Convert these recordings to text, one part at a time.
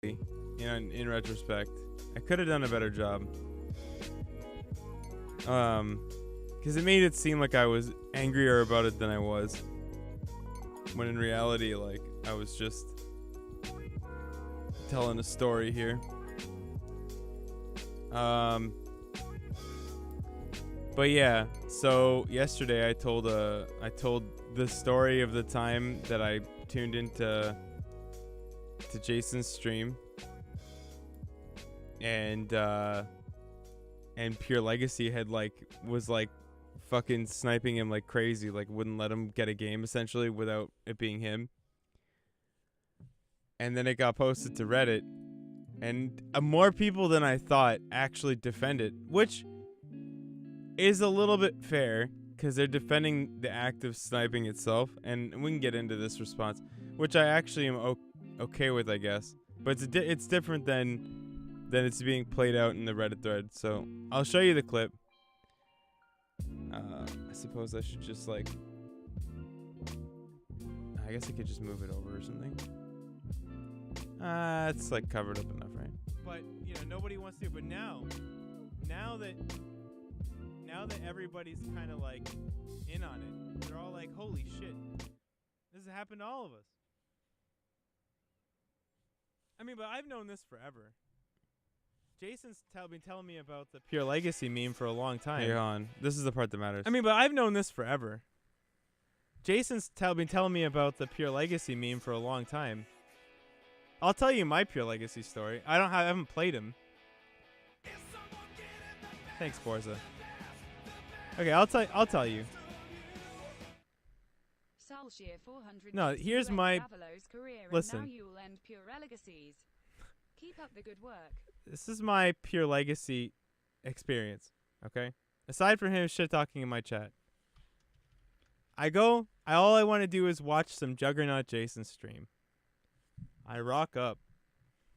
You know, in retrospect, I could have done a better job. Because it made it seem like I was angrier about it than I was. When in reality, like, I was just telling a story here. But yeah, so yesterday I told the story of the time that I tuned into Jason's stream, and Pure Legacy was fucking sniping him like crazy, like wouldn't let him get a game essentially without it being him. And then it got posted to Reddit, and more people than I thought actually defend it, which is a little bit fair because they're defending the act of sniping itself, and we can get into this response, which I actually am okay with, I guess. But it's different than it's being played out in the Reddit thread. So I'll show you the clip. I suppose I should just I guess I could just move it over or something. It's like covered up enough, right? But you know, nobody wants to. But now that everybody's kind of like in on it, they're all like, "Holy shit, this has happened to all of us." I mean, but I've known this forever. Jason's been telling me about the Pure Legacy meme for a long time. Hey, on. This is the part that matters. I mean, but I've known this forever. Jason's been telling me about the Pure Legacy meme for a long time. I'll tell you my Pure Legacy story. I haven't played him. Thanks, Forza. Okay, I'll tell you. No, here's my listen. Keep up the good work. This is my Pure Legacy experience, okay? Aside from him shit talking in my chat, all I want to do is watch some Juggernaut Jason stream. I rock up.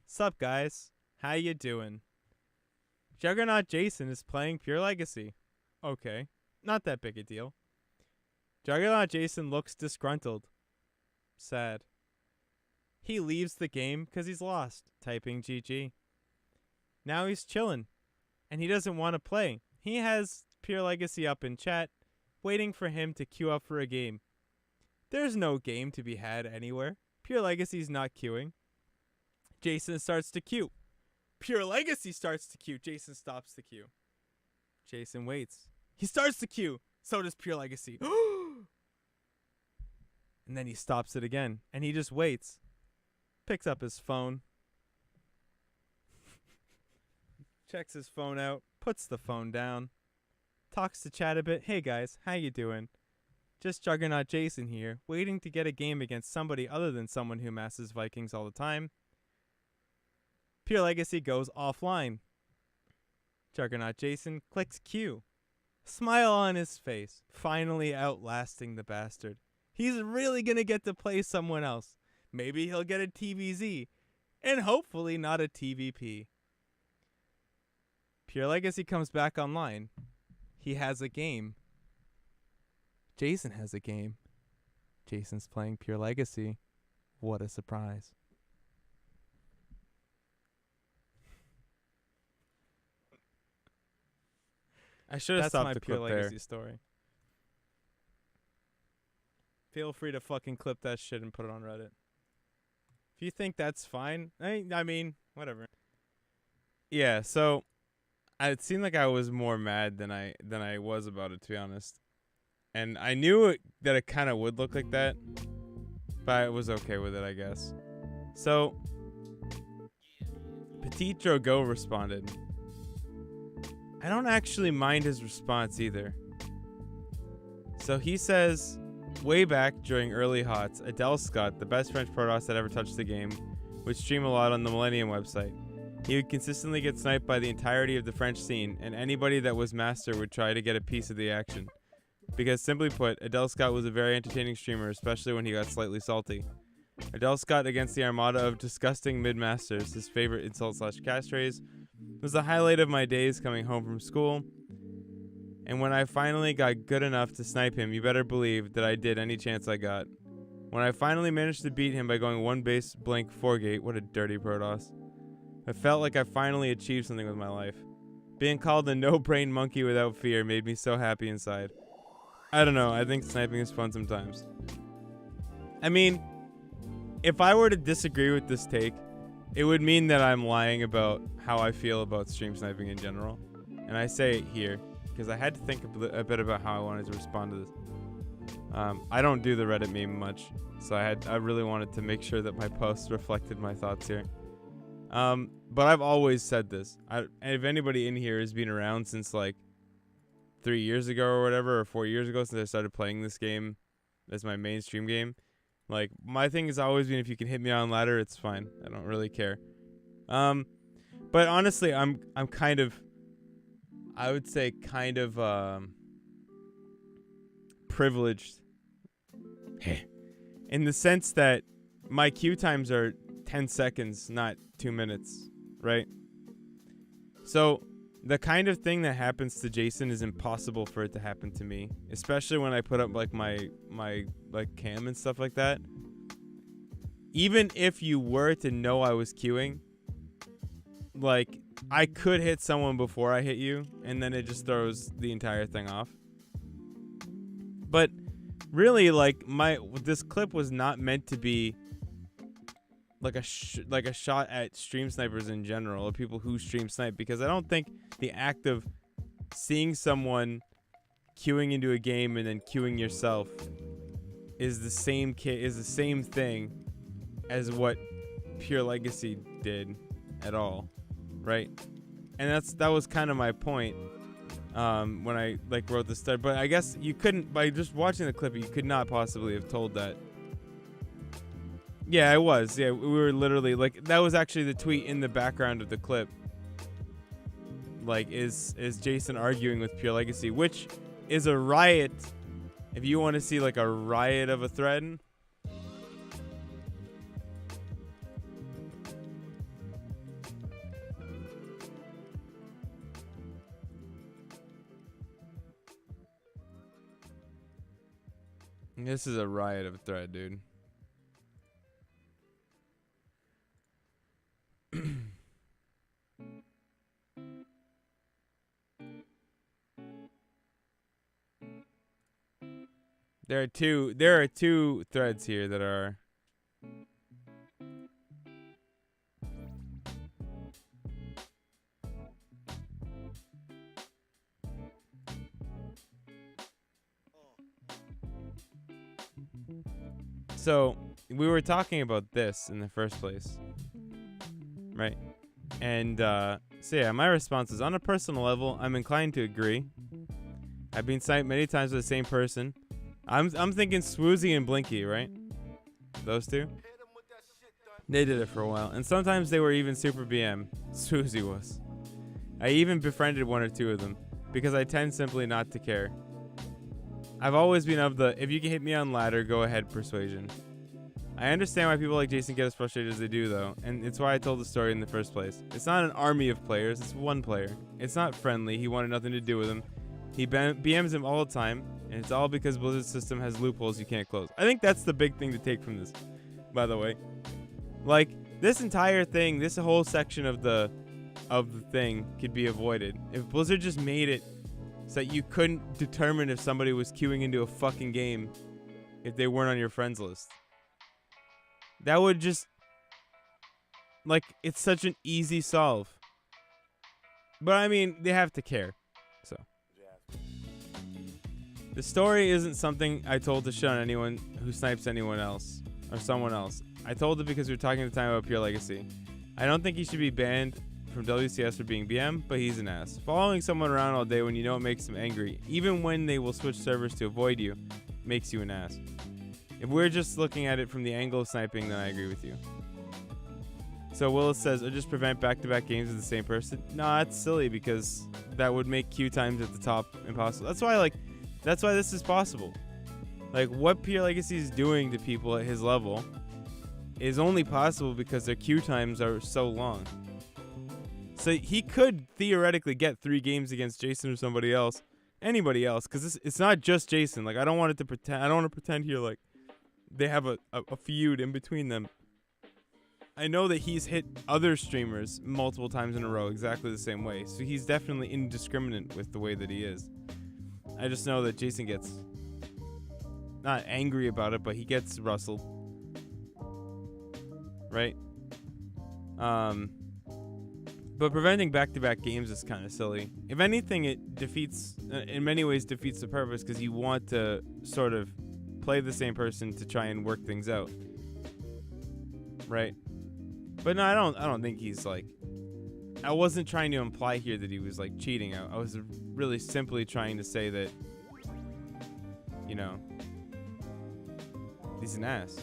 Sup, guys? How you doing? Juggernaut Jason is playing Pure Legacy. Okay, not that big a deal. Juggernaut Jason looks disgruntled. Sad. He leaves the game because he's lost, typing GG. Now he's chilling, and he doesn't want to play. He has Pure Legacy up in chat, waiting for him to queue up for a game. There's no game to be had anywhere. Pure Legacy's not queuing. Jason starts to queue. Pure Legacy starts to queue. Jason stops the queue. Jason waits. He starts to queue. So does Pure Legacy. And then he stops it again, and he just waits. Picks up his phone. Checks his phone out. Puts the phone down. Talks to chat a bit. Hey guys, how you doing? Just Juggernaut Jason here, waiting to get a game against somebody other than someone who masses Vikings all the time. Pure Legacy goes offline. Juggernaut Jason clicks Q. Smile on his face, finally outlasting the bastard. He's really gonna get to play someone else. Maybe he'll get a TVZ, and hopefully not a TVP. Pure Legacy comes back online. He has a game. Jason has a game. Jason's playing Pure Legacy. What a surprise. I should have stopped the Pure Legacy story. Feel free to fucking clip that shit and put it on Reddit. If you think that's fine, I mean, whatever. Yeah, so it seemed like I was more mad than I was about it, to be honest. And I knew that it kind of would look like that, but I was okay with it, I guess. So, Petit Drogo responded. I don't actually mind his response either. So he says, way back during early HOTS, Adele Scott, the best French Protoss that ever touched the game, would stream a lot on the Millennium website. He would consistently get sniped by the entirety of the French scene, and anybody that was master would try to get a piece of the action. Because simply put, Adele Scott was a very entertaining streamer, especially when he got slightly salty. Adele Scott against the armada of disgusting mid-masters, his favorite insult/catchphrase, was the highlight of my days coming home from school. And when I finally got good enough to snipe him, you better believe that I did any chance I got. When I finally managed to beat him by going one base blank 4 gate, what a dirty Protoss. I felt like I finally achieved something with my life. Being called a no-brain monkey without fear made me so happy inside. I don't know, I think sniping is fun sometimes. I mean, if I were to disagree with this take, it would mean that I'm lying about how I feel about stream sniping in general. And I say it here, because I had to think a bit about how I wanted to respond to this. I don't do the Reddit meme much, so I really wanted to make sure that my post reflected my thoughts here. But I've always said this. If anybody in here has been around since like 3 years ago or whatever, or 4 years ago since I started playing this game as my mainstream game, like my thing has always been if you can hit me on ladder, it's fine. I don't really care. But honestly, I'm kind of, I would say kind of privileged in the sense that my queue times are 10 seconds, not 2 minutes, right? So the kind of thing that happens to Jason is impossible for it to happen to me, especially when I put up like my like cam and stuff like that. Even if you were to know I was queuing, like I could hit someone before I hit you, and then it just throws the entire thing off. But really, like this clip was not meant to be like a shot at stream snipers in general, or people who stream snipe, because I don't think the act of seeing someone queuing into a game and then queuing yourself is the same thing as what Pure Legacy did at all, right? And that was kind of my point when I like wrote this stuff. But I guess you couldn't, by just watching the clip, you could not possibly have told that. Yeah, I was. Yeah, we were literally like, that was actually the tweet in the background of the clip. Like, is Jason arguing with Pure Legacy, which is a riot. If you want to see like a riot of a thread, this is a riot of a thread, dude. There are two threads here that are so we were talking about this in the first place, right? And so yeah, my response is, on a personal level, I'm inclined to agree. I've been sniped many times with the same person. I'm thinking Swoozy and Blinky, right? Those two? They did it for a while. And sometimes they were even super BM. Swoozy was. I even befriended one or two of them, because I tend simply not to care. I've always been of the, if you can hit me on ladder, go ahead persuasion. I understand why people like Jason get as frustrated as they do, though, and it's why I told the story in the first place. It's not an army of players, it's one player. It's not friendly, he wanted nothing to do with him. He BMs him all the time, and it's all because Blizzard's system has loopholes you can't close. I think that's the big thing to take from this, by the way. Like, this entire thing, this whole section of the thing could be avoided if Blizzard just made it so that you couldn't determine if somebody was queuing into a fucking game if they weren't on your friends list. That would just, like, it's such an easy solve. But I mean, they have to care. So the story isn't something I told to shun anyone who snipes anyone else or someone else. I told it because we were talking at the time about Pure Legacy. I don't think he should be banned from WCS for being BM, but he's an ass. Following someone around all day when you know it makes them angry, even when they will switch servers to avoid you, makes you an ass. If we're just looking at it from the angle of sniping, then I agree with you. So Willis says, or just prevent back-to-back games with the same person. Nah, that's silly because that would make queue times at the top impossible. That's why this is possible. Like, what Pure Legacy is doing to people at his level is only possible because their queue times are so long. So he could theoretically get 3 games against Jason or somebody else, anybody else, because it's not just Jason. Like, I don't want to pretend here like they have a feud in between them. I know that he's hit other streamers multiple times in a row exactly the same way. So he's definitely indiscriminate with the way that he is. I just know that Jason gets not angry about it, but he gets rustled. Right? But preventing back-to-back games is kind of silly. If anything, it defeats, in many ways, defeats the purpose because you want to sort of play the same person to try and work things out. Right? But no, I don't think he's like. I wasn't trying to imply here that he was like cheating. I was really simply trying to say that, you know, he's an ass.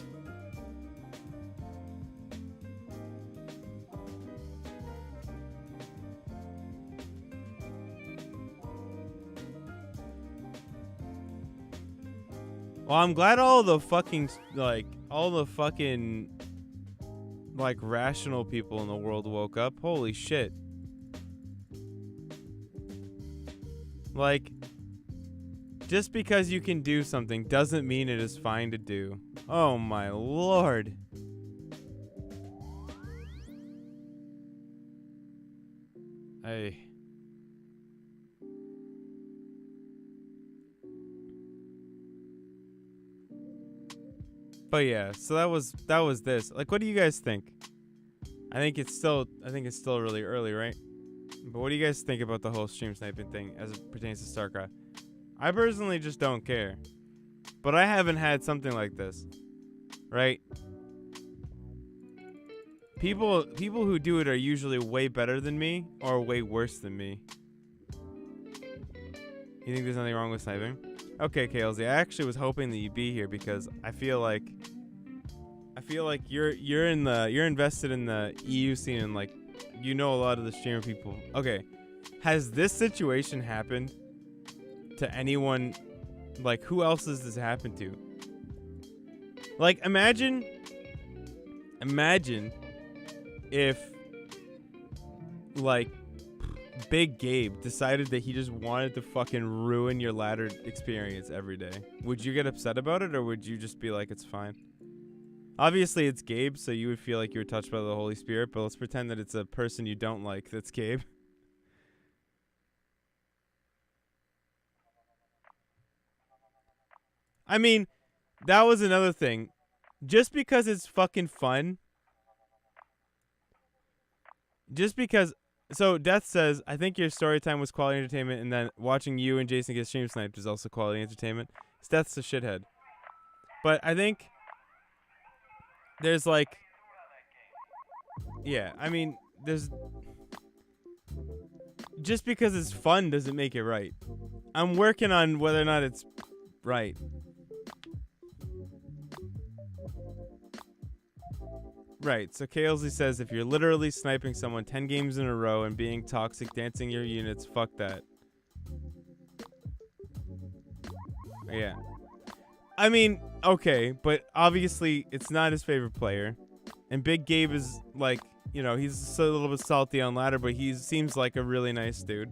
Well, I'm glad all the fucking like rational people in the world woke up. Holy shit. Like, just because you can do something doesn't mean it is fine to do. Oh my lord. But yeah, so that was this. Like, what do you guys think? I think it's still really early, right? But what do you guys think about the whole stream sniping thing as it pertains to StarCraft? I personally just don't care. But I haven't had something like this. Right? People who do it are usually way better than me or way worse than me. You think there's nothing wrong with sniping? Okay, KLZ, I actually was hoping that you'd be here because I feel like you're invested in the EU scene and like you know a lot of the streamer people. Okay. Has this situation happened to anyone? Like, who else has this happened to? Like, imagine if like Big Gabe decided that he just wanted to fucking ruin your ladder experience every day. Would you get upset about it, or would you just be like, it's fine? Obviously, it's Gabe, so you would feel like you were touched by the Holy Spirit, but let's pretend that it's a person you don't like that's Gabe. I mean, that was another thing. Just because it's fucking fun. Just because... So, Death says, I think your story time was quality entertainment, and then watching you and Jason get stream sniped is also quality entertainment. Death's a shithead. But I think... There's like... Yeah, I mean, there's... Just because it's fun doesn't make it right. I'm working on whether or not it's right. Right, so KLZ says if you're literally sniping someone 10 games in a row and being toxic, dancing your units, fuck that. Yeah. I mean, okay, but obviously it's not his favorite player. And Big Gabe is like, you know, he's a little bit salty on ladder, but he seems like a really nice dude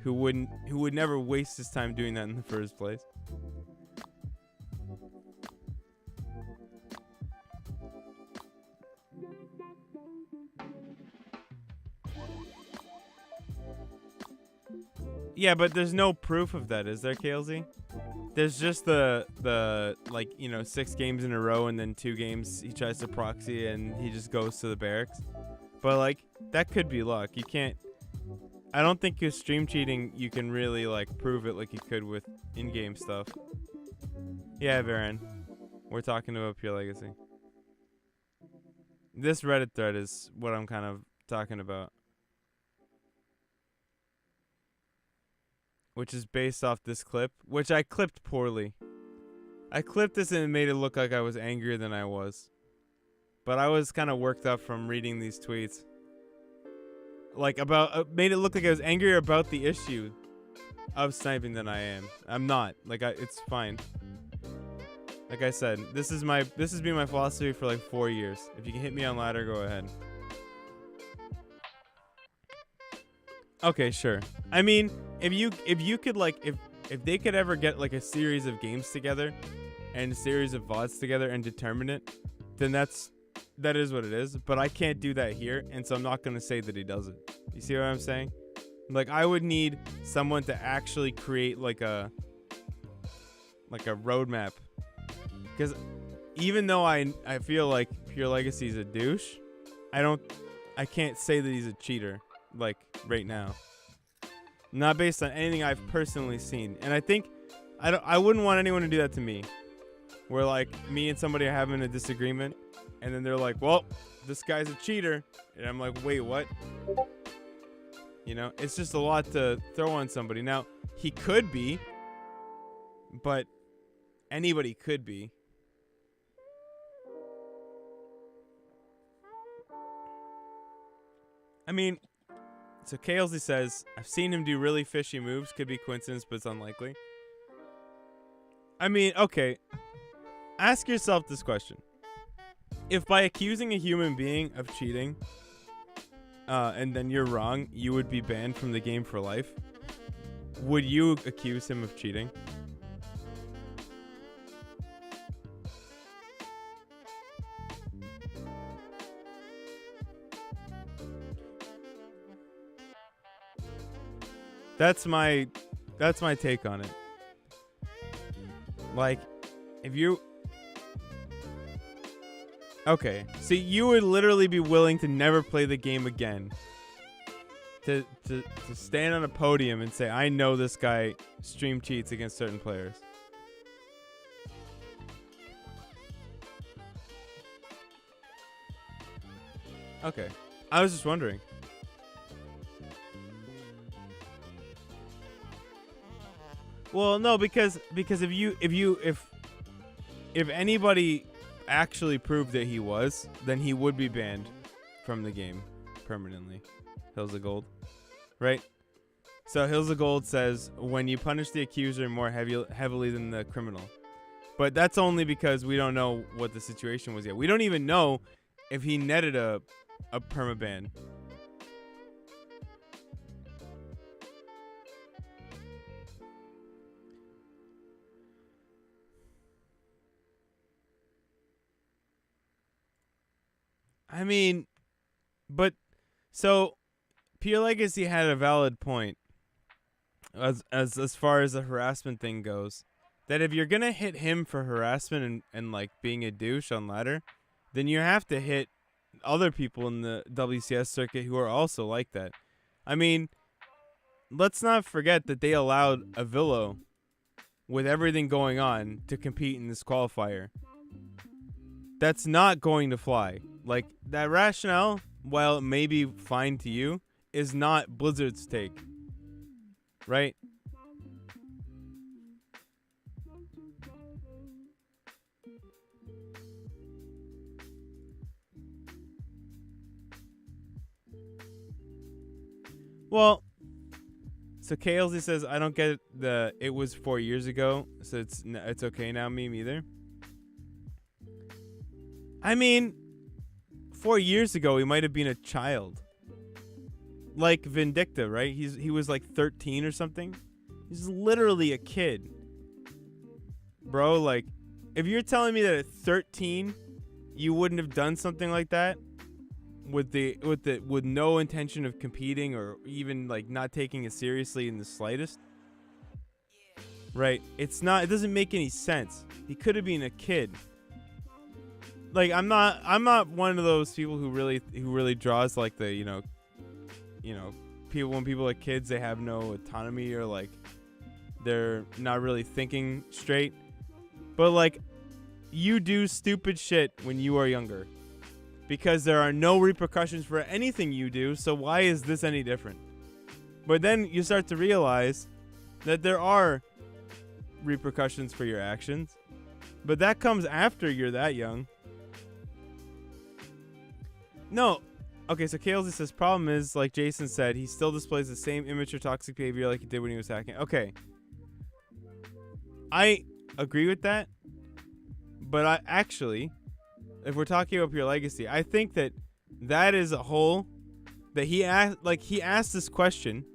who would never waste his time doing that in the first place. Yeah, but there's no proof of that, is there, KLZ? There's just the like, you know, 6 games in a row and then 2 games he tries to proxy and he just goes to the barracks. But like, that could be luck. You can't... I don't think with stream cheating you can really like prove it like you could with in-game stuff. Yeah, Varen. We're talking about Pure Legacy. This Reddit thread is what I'm kind of talking about. Which is based off this clip, which I clipped poorly. I clipped this and it made it look like I was angrier than I was. But I was kind of worked up from reading these tweets. Like, made it look like I was angrier about the issue of sniping than I am. I'm not. Like, it's fine. Like I said, this has been my philosophy for like 4 years. If you can hit me on ladder, go ahead. Okay, sure. I mean, if you could like if they could ever get like a series of games together and a series of VODs together and determine it, then that is what it is. But I can't do that here, and so I'm not gonna say that he doesn't. You see what I'm saying? Like, I would need someone to actually create like a roadmap, because even though I feel like Pure Legacy is a douche, I can't say that he's a cheater like right now. Not based on anything I've personally seen. And I think I wouldn't want anyone to do that to me. Where like me and somebody are having a disagreement and then they're like, "Well, this guy's a cheater." And I'm like, "Wait, what?" You know, it's just a lot to throw on somebody. Now, he could be, but anybody could be. I mean, so Kalesley says, I've seen him do really fishy moves. Could be coincidence, but it's unlikely. I mean, okay. Ask yourself this question. If by accusing a human being of cheating, and then you're wrong, you would be banned from the game for life, would you accuse him of cheating? That's my take on it. Like, if you... Okay, so you would literally be willing to never play the game again. To stand on a podium and say, I know this guy stream cheats against certain players. Okay. I was just wondering. Well, no, because if anybody actually proved that he was, then he would be banned from the game permanently. Hills of Gold, right? So Hills of Gold says when you punish the accuser more heavily than the criminal, but that's only because we don't know what the situation was yet. We don't even know if he netted a permaban. I mean, but so Pure Legacy had a valid point as far as the harassment thing goes, that if you're gonna hit him for harassment and like being a douche on ladder, then you have to hit other people in the WCS circuit who are also like that. I mean, let's not forget that they allowed Avillo, with everything going on, to compete in this qualifier. That's not going to fly. Like, that rationale, while it may be fine to you, is not Blizzard's take. Right? Well, so Kalesley says, I don't get it was 4 years ago, so it's okay now, meme either. I mean, 4 years ago, he might have been a child. Like Vindicta, right? He was like 13 or something. He's literally a kid. Bro, like, if you're telling me that at 13, you wouldn't have done something like that with no intention of competing or even like not taking it seriously in the slightest, right? It doesn't make any sense. He could have been a kid. Like, I'm not one of those people who really draws like the, you know, when people are kids, they have no autonomy or like they're not really thinking straight. But like, you do stupid shit when you are younger because there are no repercussions for anything you do. So why is this any different? But then you start to realize that there are repercussions for your actions, but that comes after you're that young. No. Okay, so Kalesley says, problem is, like Jason said, he still displays the same immature toxic behavior like he did when he was hacking. Okay. I agree with that. But I actually, if we're talking about Pure Legacy, I think that is a hole that he asked this question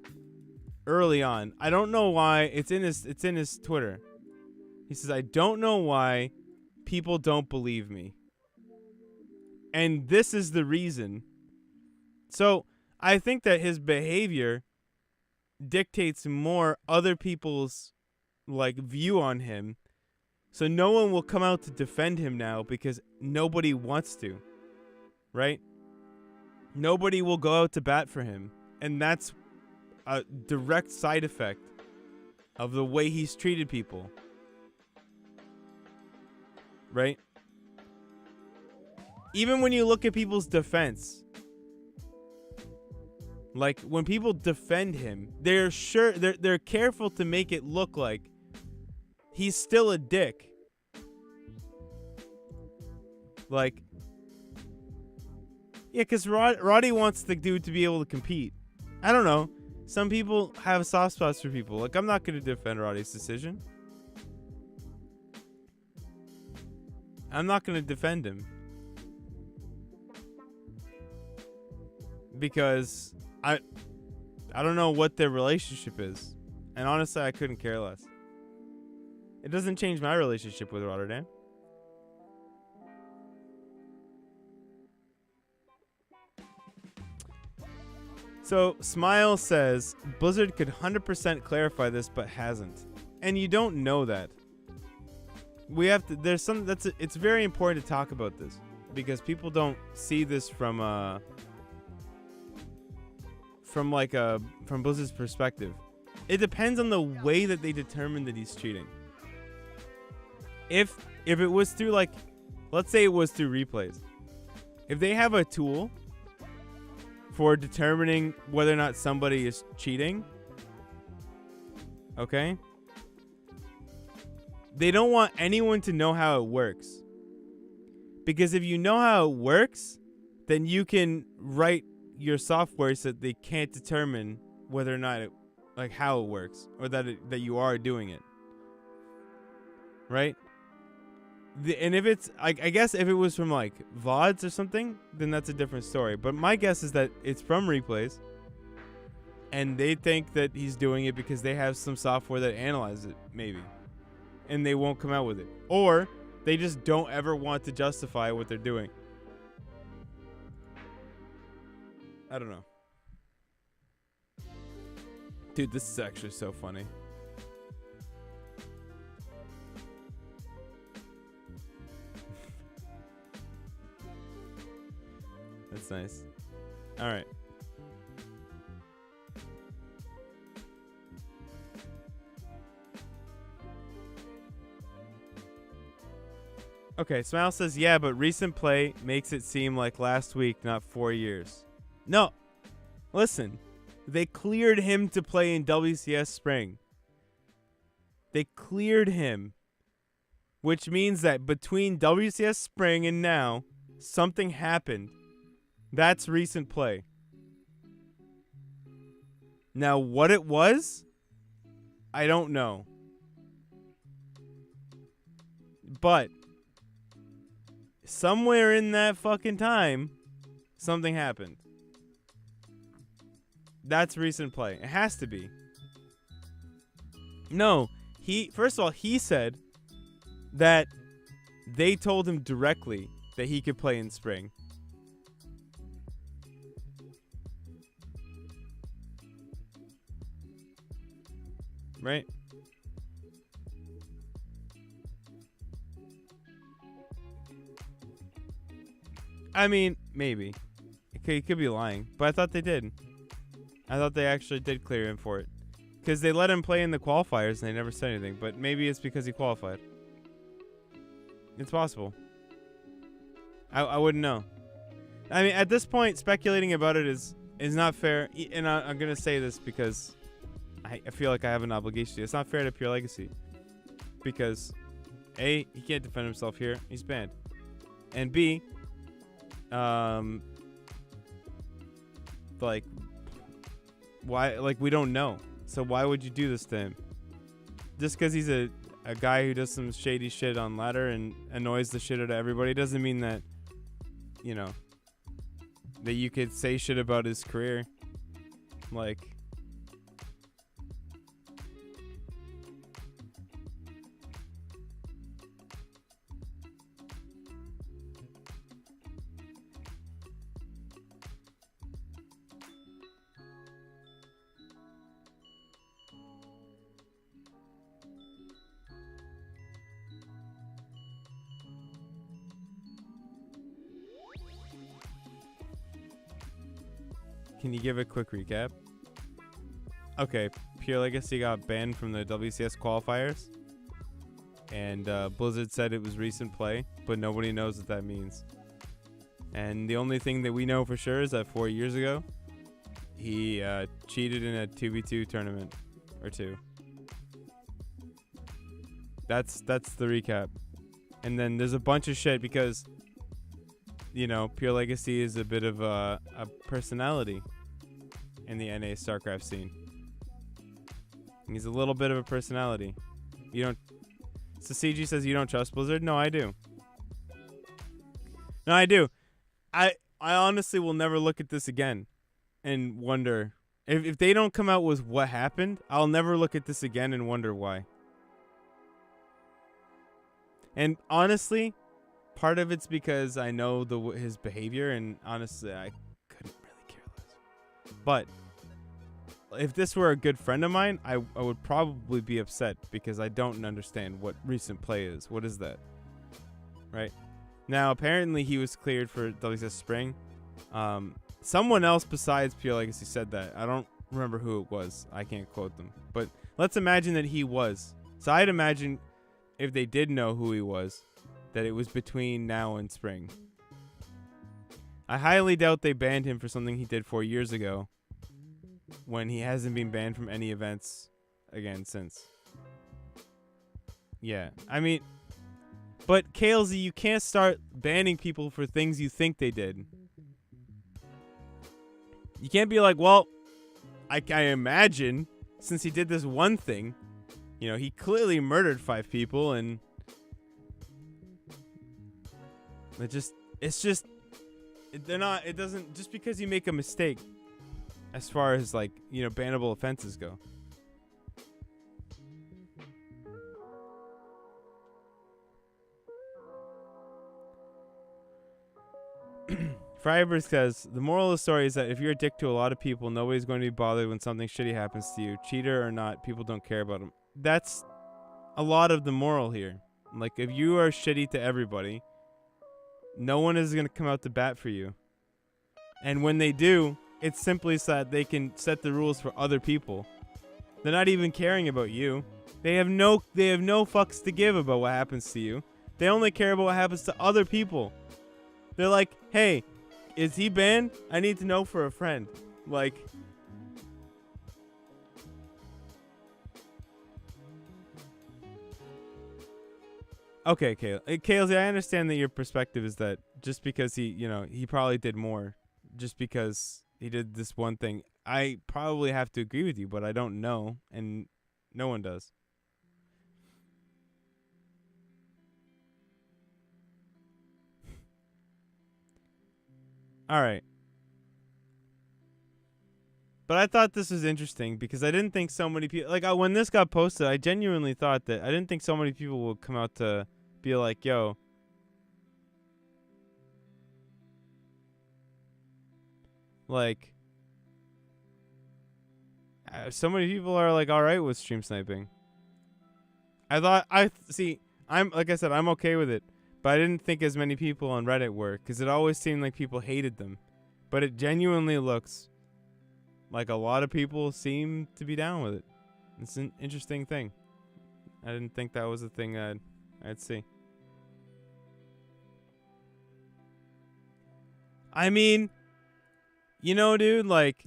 early on. I don't know why. It's in his Twitter. He says, I don't know why people don't believe me. And this is the reason. So I think that his behavior dictates more other people's like view on him. So no one will come out to defend him now because nobody wants to. Right? Nobody will go out to bat for him. And that's a direct side effect of the way he's treated people. Right? Even when you look at people's defense, like when people defend him, they're careful to make it look like he's still a dick. Like, yeah, because Roddy wants the dude to be able to compete. I don't know. Some people have soft spots for people. Like, I'm not going to defend Roddy's decision. I'm not going to defend him. Because I don't know what their relationship is. And honestly, I couldn't care less. It doesn't change my relationship with Rotterdam. So, Smile says, Blizzard could 100% clarify this, but hasn't. And you don't know that. We have to, it's very important to talk about this. Because people don't see this from Blizzard's perspective. It depends on the way that they determine that he's cheating. If it was through, like, let's say it was through replays. If they have a tool for determining whether or not somebody is cheating, okay? They don't want anyone to know how it works. Because if you know how it works, then you can write your software so that they can't determine whether or not how it works, or that you are doing it. Right? And if it's, I guess if it was from like VODs or something, then that's a different story. But my guess is that it's from replays, and they think that he's doing it because they have some software that analyzes it, maybe, and they won't come out with it, or they just don't ever want to justify what they're doing. I don't know. Dude, this is actually so funny. That's nice. All right. Okay, Smile says, yeah, but recent play makes it seem like last week, not 4 years. No. Listen. They cleared him to play in WCS Spring. They cleared him. Which means that between WCS Spring and now, something happened. That's recent play. Now, what it was, I don't know. But somewhere in that fucking time, something happened. That's recent play. It has to be. No, first of all, he said that they told him directly that he could play in spring. Right? I mean, maybe. He could be lying, but I thought they did. I thought they actually did clear him for it. Because they let him play in the qualifiers and they never said anything. But maybe it's because he qualified. It's possible. I wouldn't know. I mean, at this point, speculating about it is not fair. And I'm going to say this because I feel like I have an obligation to. It's not fair to Pure Legacy. Because, A, he can't defend himself here. He's banned. And B, like, why? Like, we don't know. So why would you do this to him? Just because he's a guy who does some shady shit on ladder and annoys the shit out of everybody doesn't mean that, you know, that you could say shit about his career. Like, can you give a quick recap? Okay, Pure Legacy got banned from the WCS qualifiers. And Blizzard said it was recent play, but nobody knows what that means. And the only thing that we know for sure is that 4 years ago, he cheated in a 2v2 tournament or two. That's the recap. And then there's a bunch of shit because, you know, Pure Legacy is a bit of a personality in the NA StarCraft scene. He's a little bit of a personality. You don't... So CG says you don't trust Blizzard? No, I do. No, I do. I honestly will never look at this again and wonder. If they don't come out with what happened, I'll never look at this again and wonder why. And honestly, part of it's because I know his behavior, and honestly, I couldn't really care less. But if this were a good friend of mine, I would probably be upset because I don't understand what recent play is. What is that? Right? Now, apparently he was cleared for WCS Spring. Someone else besides Pure Legacy said that. I don't remember who it was. I can't quote them. But let's imagine that he was. So I'd imagine if they did know who he was, that it was between now and spring. I highly doubt they banned him for something he did 4 years ago, when he hasn't been banned from any events again since. Yeah, I mean, but KLZ, you can't start banning people for things you think they did. You can't be like, well, I imagine since he did this one thing, you know, he clearly murdered 5 people, and it doesn't, just because you make a mistake as far as, like, you know, bannable offenses go. Freiberg says, the moral of the story is that if you're a dick to a lot of people, nobody's going to be bothered when something shitty happens to you. Cheater or not, people don't care about him. That's a lot of the moral here. Like, if you are shitty to everybody, no one is going to come out to bat for you. And when they do, it's simply so that they can set the rules for other people. They're not even caring about you. They have no fucks to give about what happens to you. They only care about what happens to other people. They're like, hey, is he banned? I need to know for a friend. Like, okay, KLZ, I understand that your perspective is that just because he probably did more, just because he did this one thing. I probably have to agree with you, but I don't know, and no one does. All right. But I thought this was interesting because I didn't think so many people, like, when this got posted, I genuinely thought that I didn't think so many people would come out to be like, yo, like, so many people are like all right with stream sniping. I'm like I said, I'm okay with it, but I didn't think as many people on Reddit were, because it always seemed like people hated them. But it genuinely looks like a lot of people seem to be down with it. It's an interesting thing. I didn't think that was a thing I'd see. I mean, you know, dude, like,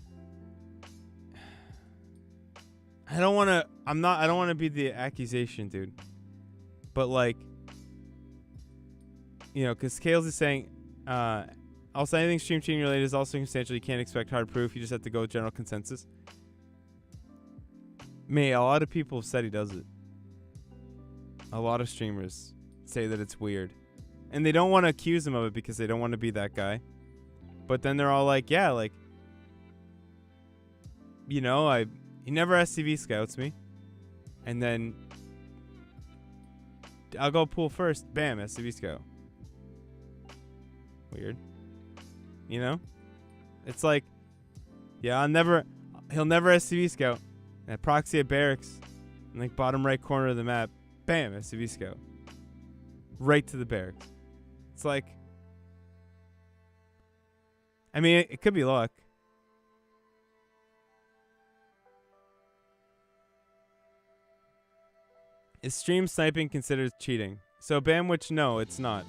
I don't want to be the accusation, dude. But, like, you know, because Kales is saying, also anything stream cheating related is also circumstantial. You can't expect hard proof. You just have to go with general consensus. A lot of people have said he does it. A lot of streamers say that it's weird. And they don't want to accuse him of it because they don't want to be that guy. But then they're all like, yeah, like, you know, he never SCV scouts me. And then I'll go pool first. Bam, SCV scout. Weird. You know? It's like, yeah, he'll never SCV scout. And proxy at barracks. In like bottom right corner of the map. Bam, SCV scout. Right to the barracks. It's like, I mean, it could be luck. Is stream sniping considered cheating? So Bamwich, no, it's not.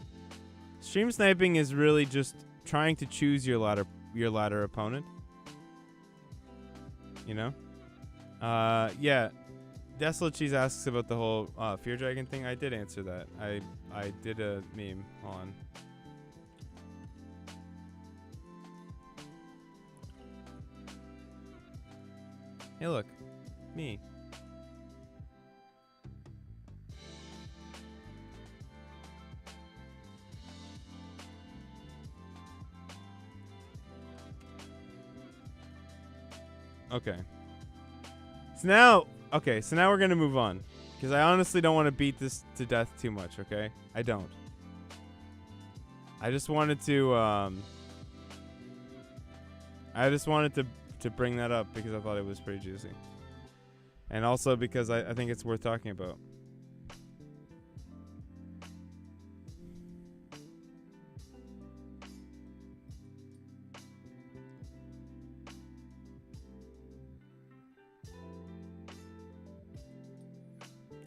Stream sniping is really just trying to choose your ladder opponent. You know? Yeah. Desolate Cheese asks about the whole Fear Dragon thing. I did answer that. I did a meme on. Hey, look. Me. Okay. So now we're going to move on. Because I honestly don't want to beat this to death too much, okay? I don't. I just wanted to, to bring that up because I thought it was pretty juicy. And also because I think it's worth talking about.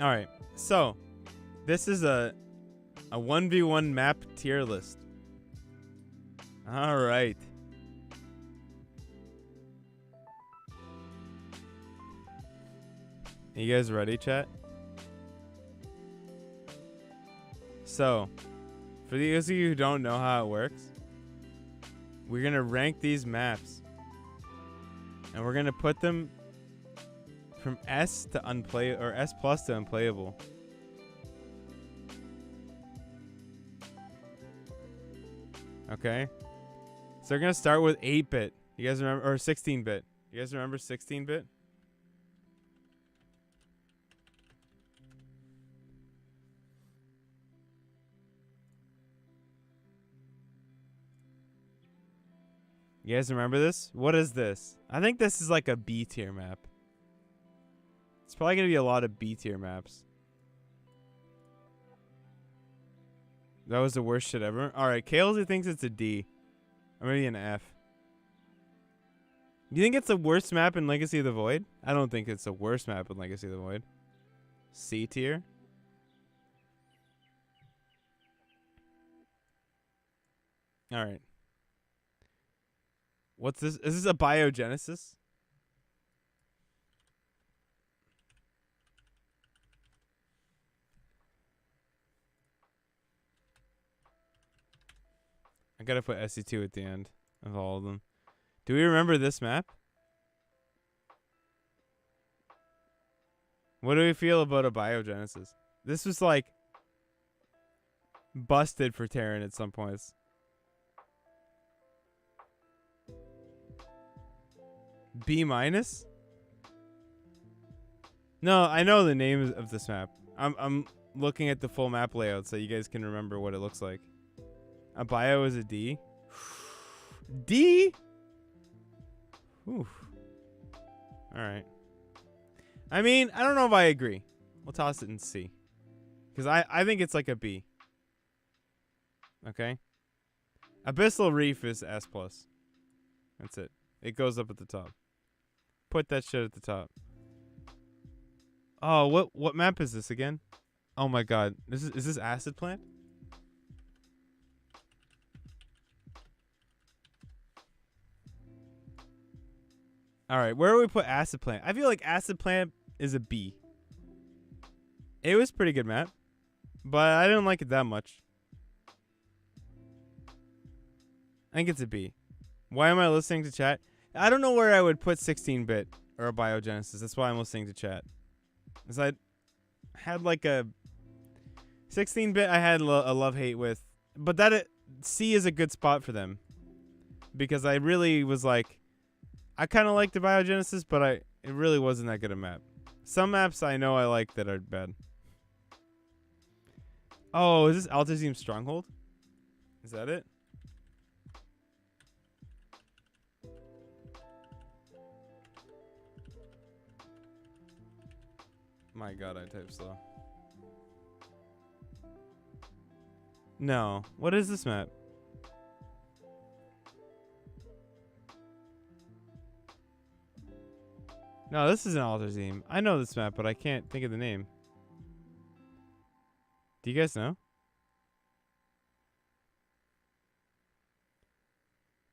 Alright, so this is a 1v1 map tier list. Alright. You guys ready, chat? So, for those of you who don't know how it works, we're going to rank these maps. And we're going to put them from S to unplay or S plus to unplayable. Okay? So we're going to start with 8-bit. You guys remember, or 16-bit. You guys remember 16-bit? You guys remember this? What is this? I think this is like a B tier map. It's probably going to be a lot of B tier maps. That was the worst shit ever. Alright, Kalesy thinks it's a D. Or maybe an F. Do you think it's the worst map in Legacy of the Void? I don't think it's the worst map in Legacy of the Void. C tier? Alright. What's this? Is this a biogenesis? I gotta put SC2 at the end of all of them. Do we remember this map? What do we feel about a biogenesis? This was like busted for Terran at some points. B minus? No, I know the name of this map. I'm looking at the full map layout so you guys can remember what it looks like. A bio is a D. D? Oof. Alright. I mean, I don't know if I agree. We'll toss it in C. Because I think it's like a B. Okay? Abyssal Reef is S+. That's it. It goes up at the top. Put that shit at the top. Oh, what map is this again? Oh my god. Is this Acid Plant? Alright, where do we put Acid Plant? I feel like Acid Plant is a B. It was a pretty good map. But I didn't like it that much. I think it's a B. Why am I listening to chat? I don't know where I would put 16-bit or a biogenesis. That's why I'm listening to chat. Because I had like a 16-bit I had a love-hate with. But C is a good spot for them. Because I really was like, I kind of liked the biogenesis, but it really wasn't that good a map. Some maps I know I like that are bad. Oh, is this Altazim Stronghold? Is that it? My god, I type slow. No. What is this map? No, this is an Altazim. I know this map, but I can't think of the name. Do you guys know?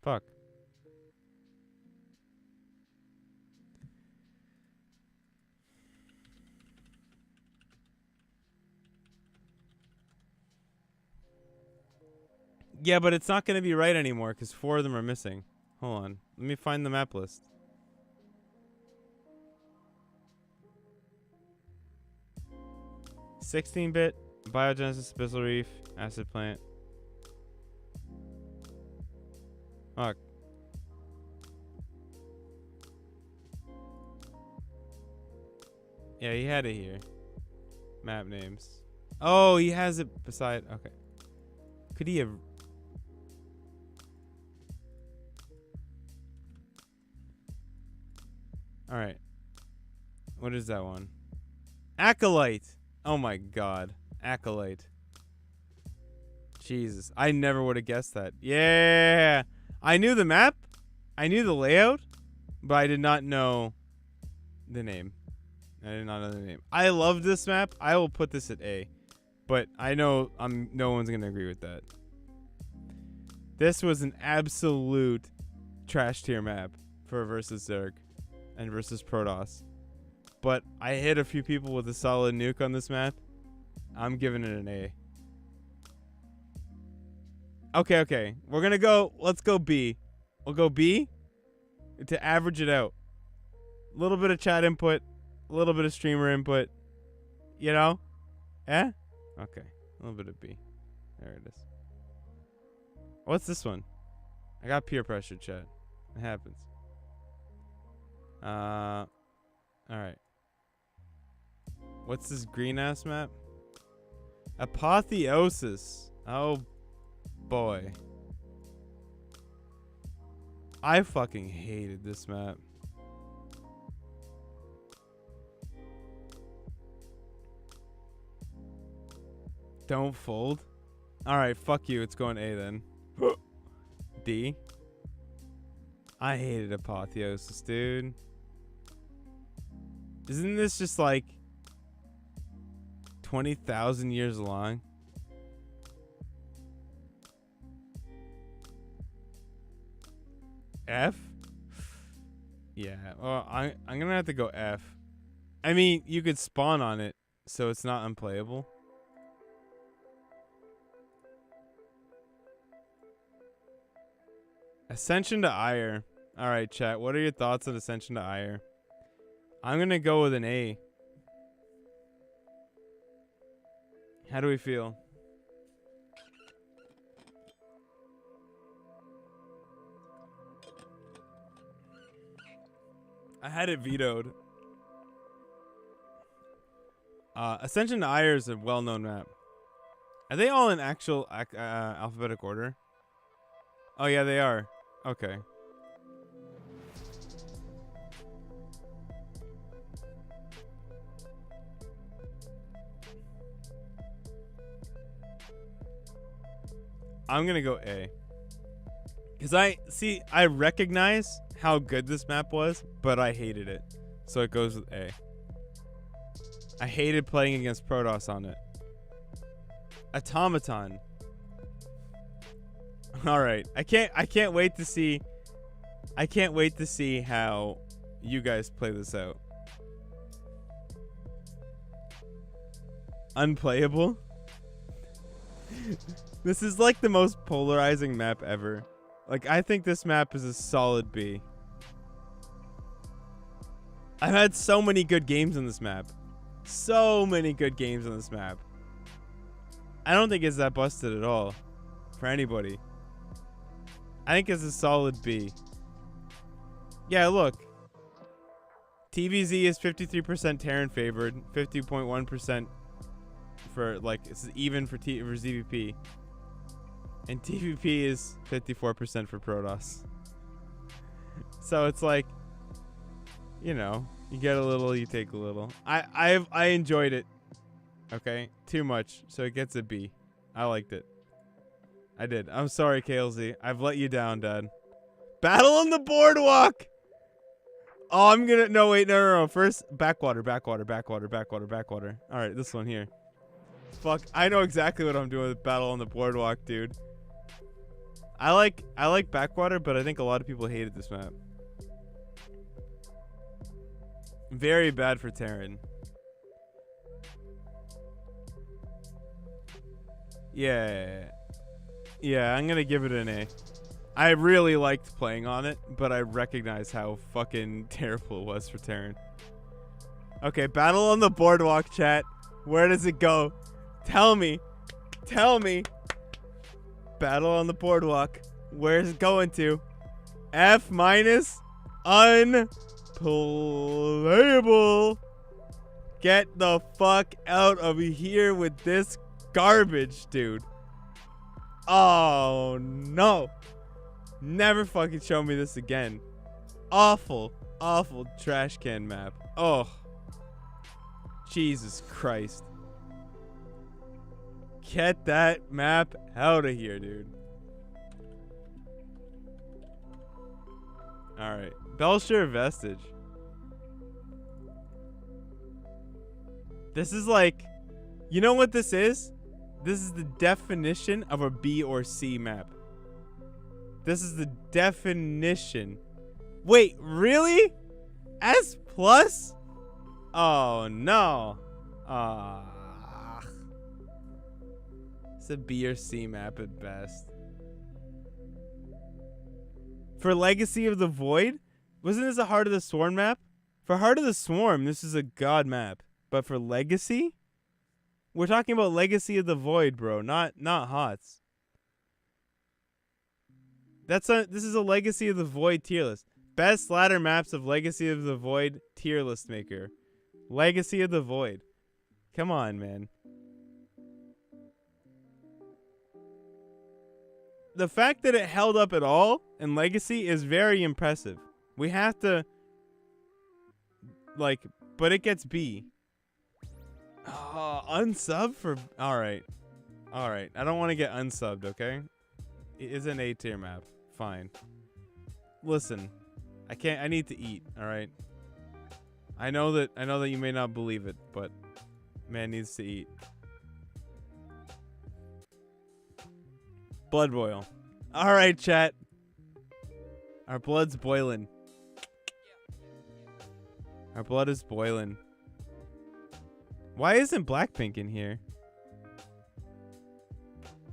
Fuck. Yeah, but it's not going to be right anymore because 4 of them are missing. Hold on. Let me find the map list. "16-bit, biogenesis, abyssal reef, acid plant." Fuck. Yeah, he had it here. Map names. Oh, he has it beside. Okay. Could he have? All right. What is that one? Acolyte. Oh my god. Acolyte. Jesus. I never would have guessed that. Yeah. I knew the map. I knew the layout. But I did not know the name. I did not know the name. I love this map. I will put this at A. But I know no one's going to agree with that. This was an absolute trash tier map for versus Zerg and versus Protoss. But I hit a few people with a solid nuke on this map. I'm giving it an A. Okay. We're going to go. Let's go B. We'll go B to average it out. A little bit of chat input. A little bit of streamer input. You know? Eh? Okay. A little bit of B. There it is. What's this one? I got peer pressure, chat. It happens. Alright. What's this green ass map? Apotheosis. Oh boy. I fucking hated this map. Don't fold. Alright, fuck you. It's going A then. D. I hated Apotheosis, dude. Isn't this just like 20,000 years long? F? Yeah, well, I'm gonna have to go F. I mean, you could spawn on it, so it's not unplayable. Ascension to Ire. Alright, chat. What are your thoughts on Ascension to Ire? I'm going to go with an A. How do we feel? I had it vetoed. Ascension to Ire is a well-known map. Are they all in actual alphabetic order? Oh, yeah, they are. Okay. I'm gonna go A. Because I recognize how good this map was, but I hated it. So it goes with A. I hated playing against Protoss on it. Automaton. All right. I can't wait to see how you guys play this out. Unplayable? This is like the most polarizing map ever. Like, I think this map is a solid B. I've had so many good games on this map. So many good games on this map. I don't think it's that busted at all. For anybody. I think it's a solid B. Yeah, look. TVZ is 53% Terran favored. 50.1% for, like, it's even for ZVP. And TVP is 54% for Protoss. So it's like, you know, you get a little, you take a little. I enjoyed it. Okay, too much, so it gets a B. I liked it. I did. I'm sorry, KLZ. I've let you down, Dad. Battle on the boardwalk. Oh, I'm gonna. No, wait, no. First, backwater. All right, this one here. Fuck, I know exactly what I'm doing with Battle on the Boardwalk, dude. I like Backwater, but I think a lot of people hated this map. Very bad for Terran. Yeah, I'm gonna give it an A. I really liked playing on it, but I recognize how fucking terrible it was for Terran. Okay, Battle on the Boardwalk, chat. Where does it go? Tell me. Tell me. Battle on the Boardwalk. Where's it going to? F minus? Unplayable. Get the fuck out of here with this garbage, dude. Oh, no. Never fucking show me this again. Awful, awful trash can map. Oh. Jesus Christ. Get that map out of here, dude. Alright. Belshire Vestige. This is like... You know what this is? This is the definition of a B or C map. This is the definition. Wait, really? S plus? Oh, no. It's a B or C map at best. For Legacy of the Void, wasn't this a Heart of the Swarm map? For Heart of the Swarm, this is a god map. But for Legacy? We're talking about Legacy of the Void, bro, not HOTS. This is a Legacy of the Void tier list. Best ladder maps of Legacy of the Void tier list maker. Legacy of the Void. Come on, man. The fact that it held up at all in Legacy is very impressive. We have to, like, but it gets B. Oh, unsub for, alright. Alright, I don't want to get unsubbed, okay? It is an A tier map. Fine. Listen, I need to eat, alright? I know that you may not believe it, but man needs to eat. Blood boil. Alright, chat. Our blood's boiling. Our blood is boiling. Why isn't Blackpink in here?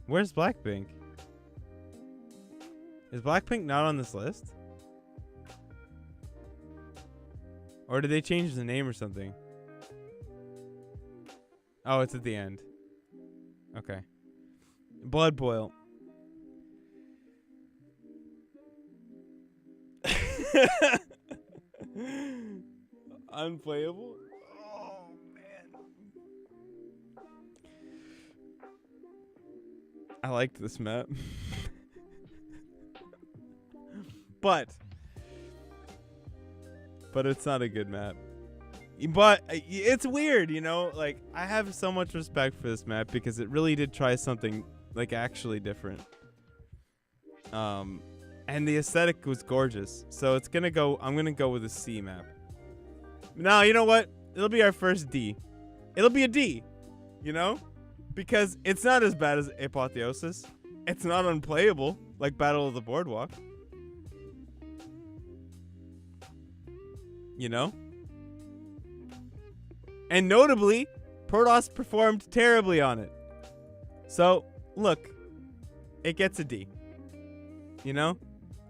Where's Blackpink? Is Blackpink not on this list? Or did they change the name or something? Oh, it's at the end. Okay. Blood boil. Unplayable? Oh, man. I liked this map. But it's not a good map. But it's weird, you know? Like, I have so much respect for this map because it really did try something, like, actually different. And the aesthetic was gorgeous. So it's gonna go, I'm gonna go with a C map. Now, you know what? It'll be our first D. It'll be a D, you know? Because it's not as bad as Apotheosis. It's not unplayable, like Battle of the Boardwalk. You know? And notably, Protoss performed terribly on it. So, look, it gets a D. You know?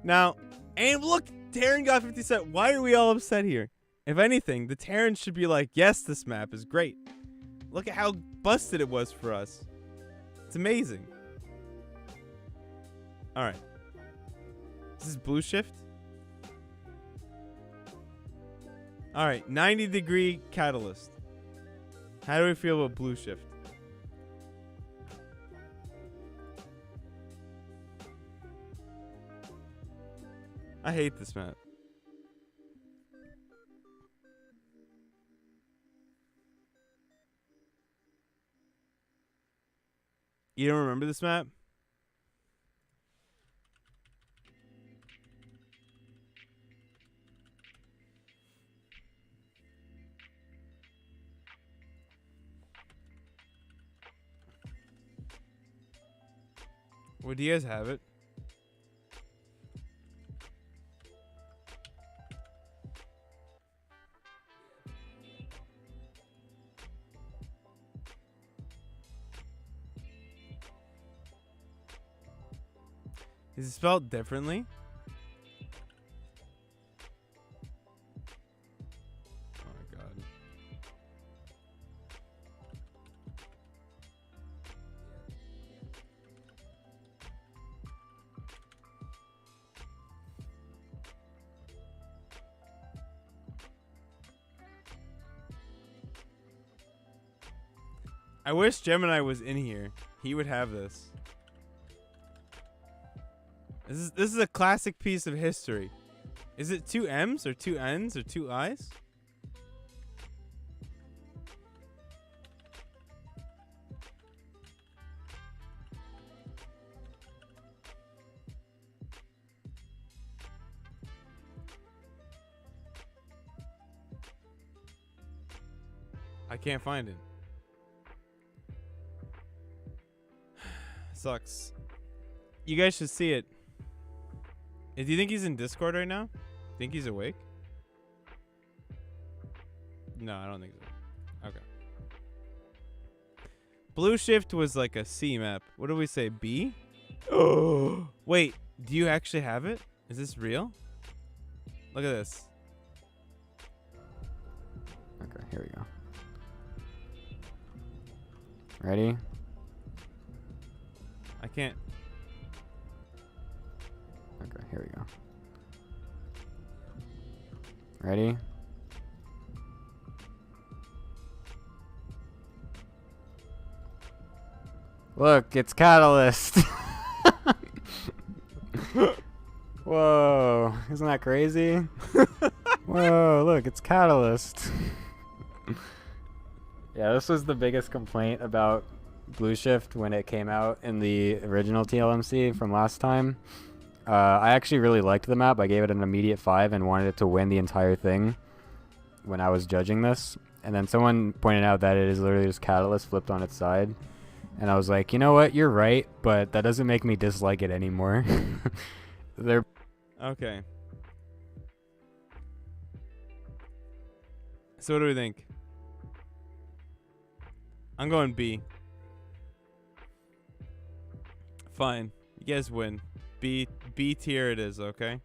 Now, and look, Terran got 50 cent. Why are we all upset here? If anything, the Terran should be like, yes, this map is great. Look at how busted it was for us. It's amazing. Alright. This is Blue Shift. Alright, 90-degree Catalyst. How do we feel about Blue Shift? I hate this map. You don't remember this map? Would you guys have it? Is it spelled differently? Oh my god. I wish Gemini was in here. He would have this. This is a classic piece of history. Is it 2 M's or 2 N's or 2 I's? I can't find it. Sucks. You guys should see it. Do you think he's in Discord right now? Think he's awake? No, I don't think so. Okay. Blue Shift was like a C map. What do we say? B? Oh, wait. Do you actually have it? Is this real? Look at this. Okay, here we go. Ready? I can't. Okay, here we go. Ready? Look, it's Catalyst. Whoa, isn't that crazy? Whoa, look, it's Catalyst. Yeah, this was the biggest complaint about Blue Shift when it came out in the original TLMC from last time. I actually really liked the map. I gave it an immediate 5 and wanted it to win the entire thing when I was judging this. And then someone pointed out that it is literally just Catalyst flipped on its side. And I was like, you know what? You're right, but that doesn't make me dislike it anymore. They're Okay. So what do we think? I'm going B. Fine. You guys win. B tier it is, okay?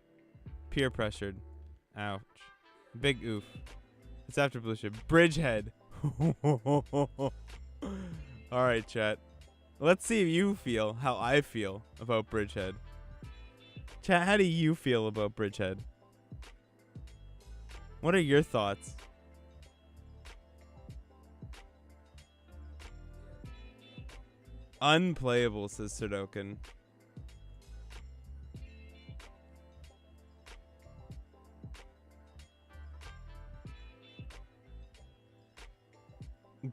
Peer pressured. Ouch. Big oof. It's after Blue Shift. Bridgehead. Alright, chat. Let's see if you feel how I feel about Bridgehead. Chat, how do you feel about Bridgehead? What are your thoughts? Unplayable, says Sudokan.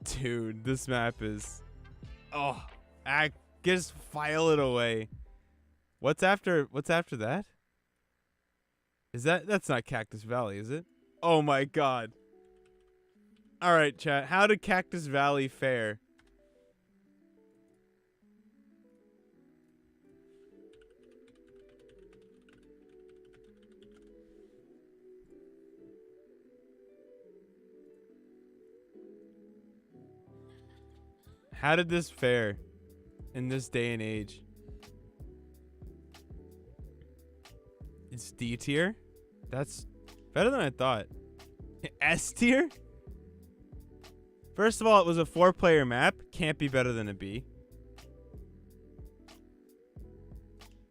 Dude, this map is... Oh, just file it away. What's after that? That's not Cactus Valley, is it? Oh my god. Alright, chat. How did Cactus Valley fare? How did this fare in this day and age? It's D tier? That's better than I thought. S tier? First of all, it was a 4-player map. Can't be better than a B.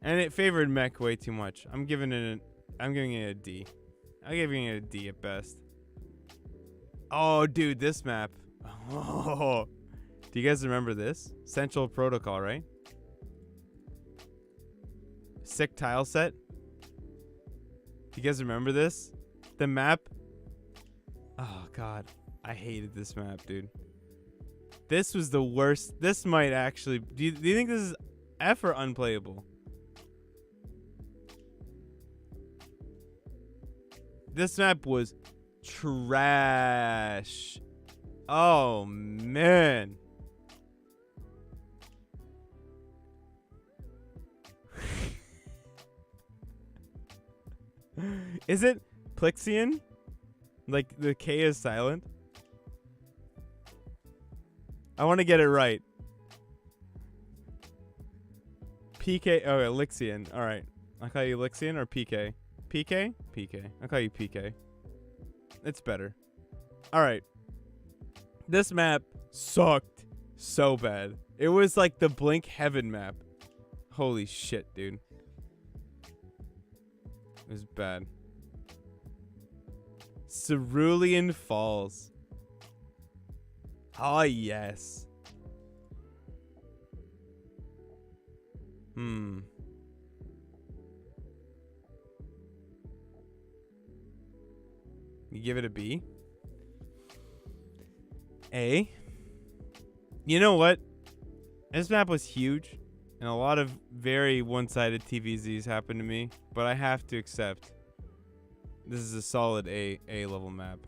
And it favored mech way too much. I'm giving it a D. I'm giving it a D at best. Oh, dude, this map. Oh. Do you guys remember this? Central Protocol, right? Sick tile set. Do you guys remember this? The map. Oh, God. I hated this map, dude. This was the worst. This might actually... Do you think this is F or unplayable? This map was trash. Oh, man. Is it Plixian? Like the K is silent? I want to get it right. PK. Oh, Elixian. All right. I'll call you Elixian or PK. PK? PK. I'll call you PK. It's better. All right. This map sucked so bad. It was like the Blink Heaven map. Holy shit, dude. It was bad. Cerulean Falls. Oh, yes. You give it a B? A? You know what? This map was huge, and a lot of very one-sided TVZs happened to me, but I have to accept this is a solid A level map.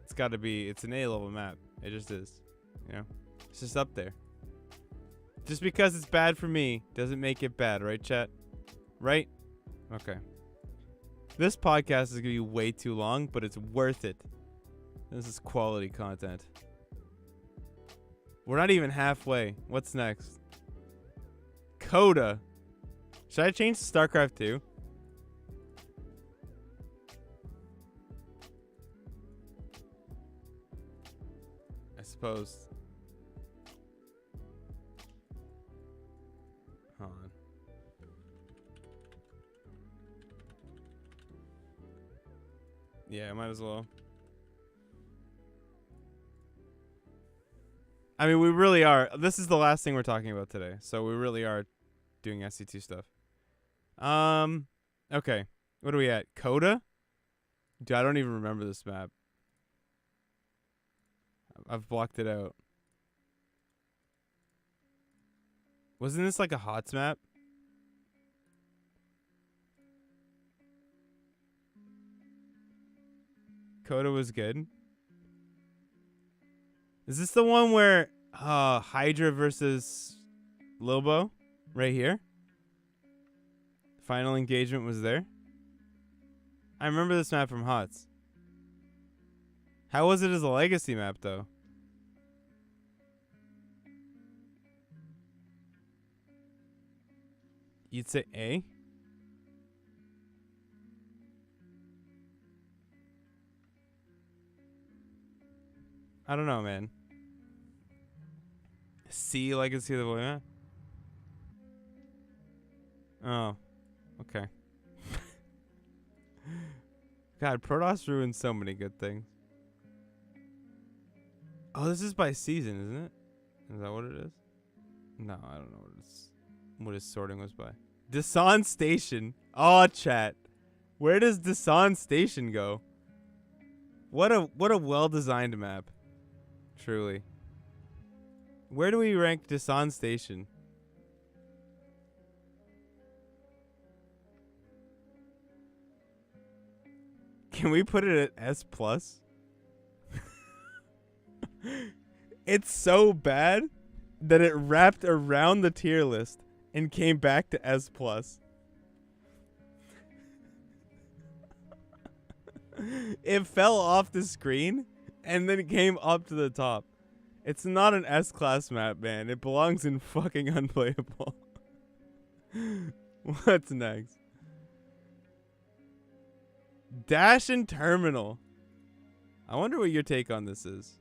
It's got to be. It's an A level map. It just is. You know, it's just up there. Just because it's bad for me doesn't make it bad, right, chat? Right? Okay. This podcast is gonna be way too long, but it's worth it. This is quality content. We're not even halfway. What's next? Coda. Should I change to StarCraft 2? I suppose. Hold on. Yeah, might as well. I mean, we really are. This is the last thing we're talking about today, so we really are doing SC2 stuff. Okay. What are we at? Coda? Dude, I don't even remember this map. I've blocked it out. Wasn't this like a HOTS map? Coda was good. Is this the one where Hydra versus Lobo? Right here? Final engagement was there? I remember this map from HOTS. How was it as a legacy map, though? You'd say A? I don't know, man. C, Legacy of the Void map? Oh, okay. God, Protoss ruined so many good things. Oh, this is by season, isn't it? Is that what it is? No, I don't know what his sorting was by. Dasan Station. Oh, chat. Where does Dasan Station go? What a well-designed map. Truly. Where do we rank Dasan Station? Can we put it at S+? It's so bad that it wrapped around the tier list and came back to S+. It fell off the screen and then it came up to the top. It's not an S-class map, man. It belongs in fucking unplayable. What's next? Dash and Terminal. I wonder what your take on this is.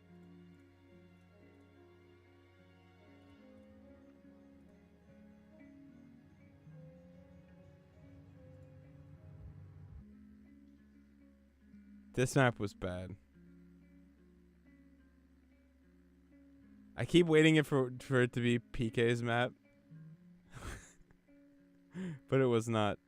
This map was bad. I keep waiting for it to be PK's map. But it was not.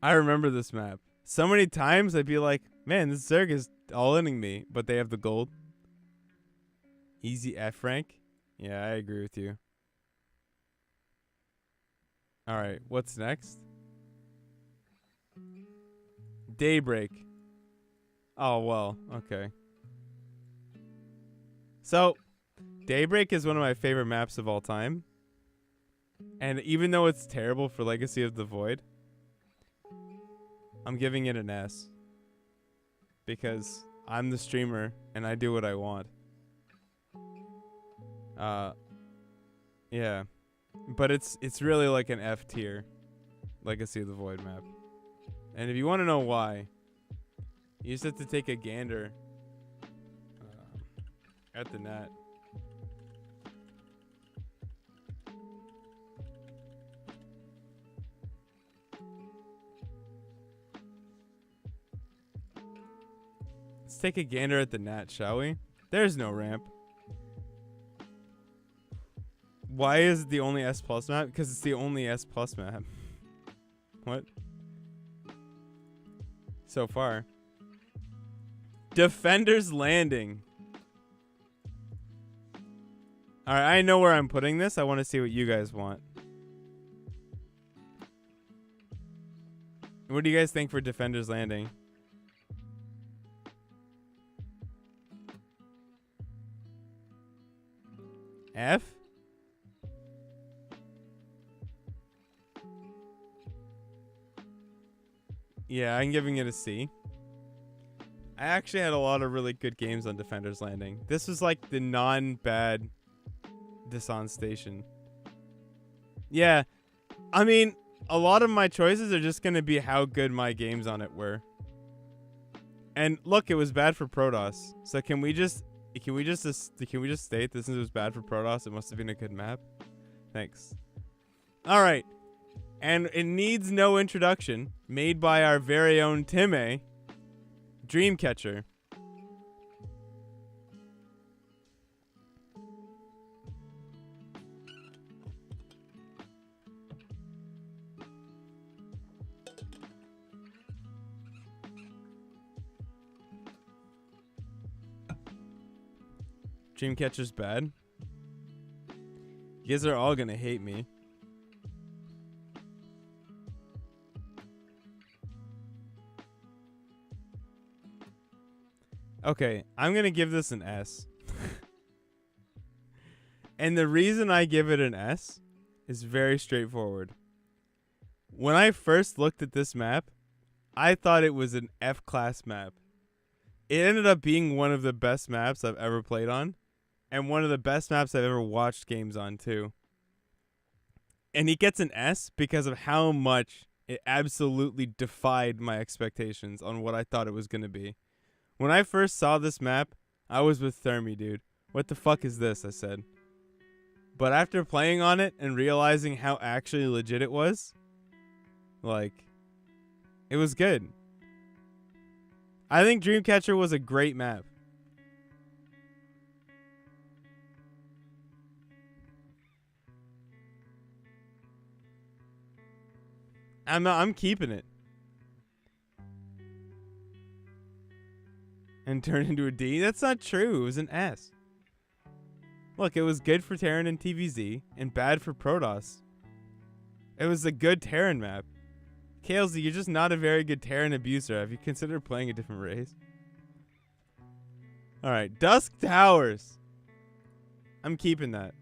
I remember this map. So many times I'd be like, man, this Zerg is all-inning me, but they have the gold. Easy F rank? Yeah, I agree with you. Alright, what's next? Daybreak. Oh, well, okay. So, Daybreak is one of my favorite maps of all time. And even though it's terrible for Legacy of the Void, I'm giving it an S. Because I'm the streamer and I do what I want. Yeah. But it's really like an F tier Legacy of the Void map. And if you want to know why, you just have to take a gander at the net. Let's take a gander at the net, shall we? There's no ramp. Why is it the only S plus map? Because it's the only S plus map. What? So far. Defender's Landing. Alright, I know where I'm putting this. I want to see what you guys want. What do you guys think for Defender's Landing? F? Yeah, I'm giving it a C. I actually had a lot of really good games on Defender's Landing. This was like the non-bad Disan Station. Yeah, I mean, a lot of my choices are just going to be how good my games on it were. And look, it was bad for Protoss. So can we just state that since it was bad for Protoss, it must have been a good map? Thanks. All right. And it needs no introduction, made by our very own Time, Dreamcatcher. Dreamcatcher's bad. You guys are all gonna hate me. Okay, I'm going to give this an S. And the reason I give it an S is very straightforward. When I first looked at this map, I thought it was an F-class map. It ended up being one of the best maps I've ever played on, and one of the best maps I've ever watched games on, too. And he gets an S because of how much it absolutely defied my expectations on what I thought it was going to be. When I first saw this map, I was with Thermi, dude. What the fuck is this? I said. But after playing on it and realizing how actually legit it was, like, it was good. I think Dreamcatcher was a great map. I'm keeping it. And turn into a D? That's not true. It was an S. Look, it was good for Terran and TVZ, and bad for Protoss. It was a good Terran map. Kalesy, you're just not a very good Terran abuser. Have you considered playing a different race? Alright, Dusk Towers. I'm keeping that.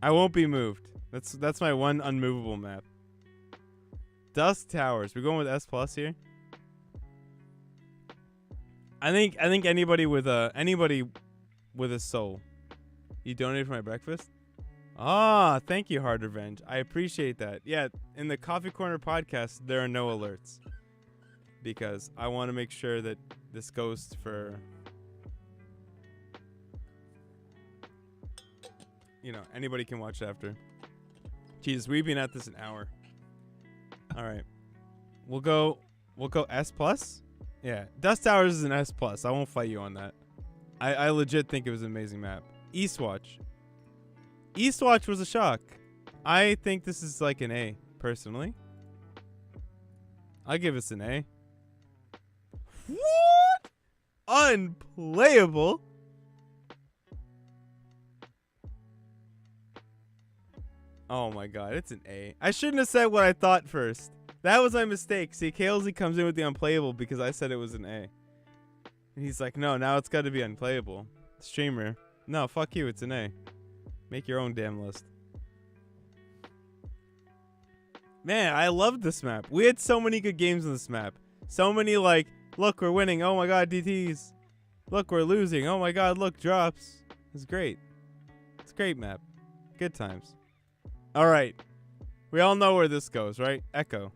I won't be moved. That's my one unmovable map. Dusk Towers. We're going with S plus here. I think anybody with a soul. You donated for my breakfast? Ah, thank you, Hard Revenge. I appreciate that. Yeah, in the Coffee Corner podcast, there are no alerts. Because I want to make sure that this goes for, you know, anybody can watch after. Jesus, we've been at this an hour. All right. We'll go S plus. Yeah, Dust Towers is an S plus. I won't fight you on that. I legit think it was an amazing map. Eastwatch. Eastwatch was a shock. I think this is like an A, personally. I give this an A. What? Unplayable? Oh my god, it's an A. I shouldn't have said what I thought first. That was my mistake. See, Kalesy comes in with the unplayable because I said it was an A. And he's like, no, now it's got to be unplayable. Streamer. No, fuck you, it's an A. Make your own damn list. Man, I loved this map. We had so many good games on this map. So many like, look, we're winning. Oh my god, DTs. Look, we're losing. Oh my god, look, drops. It's great. It's a great map. Good times. All right. We all know where this goes, right? Echo.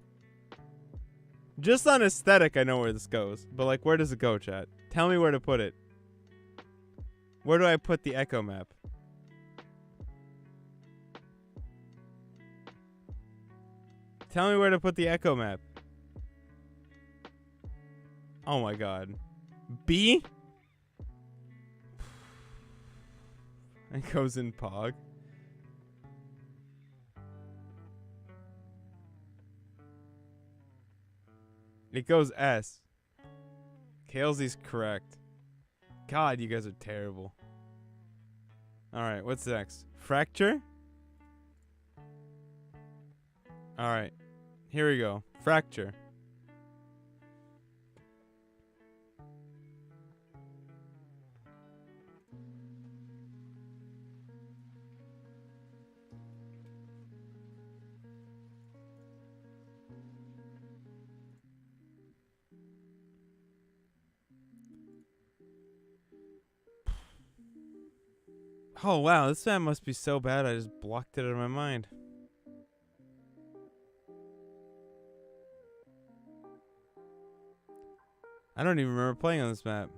Just on aesthetic, I know where this goes. But like, where does it go, chat? Tell me where to put it. Where do I put the Echo map? Tell me where to put the Echo map. Oh my god. B? It goes in Pog. It goes S. Kalesy's correct. God, you guys are terrible. Alright, what's next? Fracture? Alright. Here we go. Fracture. Oh wow, this map must be so bad I just blocked it out of my mind. I don't even remember playing on this map.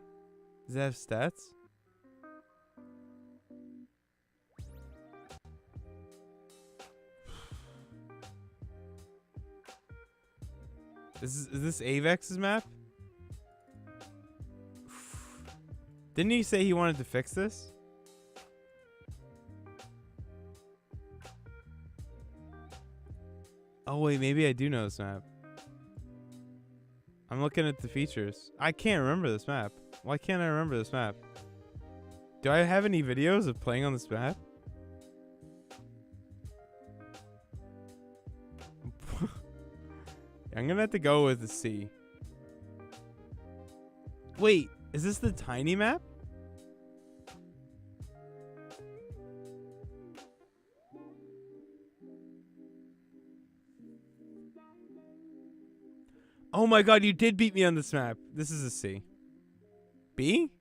Does it have stats? Is this Avex's map? Didn't he say he wanted to fix this? Oh wait, maybe I do know this map. I'm looking at the features. I can't remember this map. Why can't I remember this map? Do I have any videos of playing on this map? I'm gonna have to go with the C. Wait, is this the tiny map? Oh my god, you did beat me on this map. This is a C. B?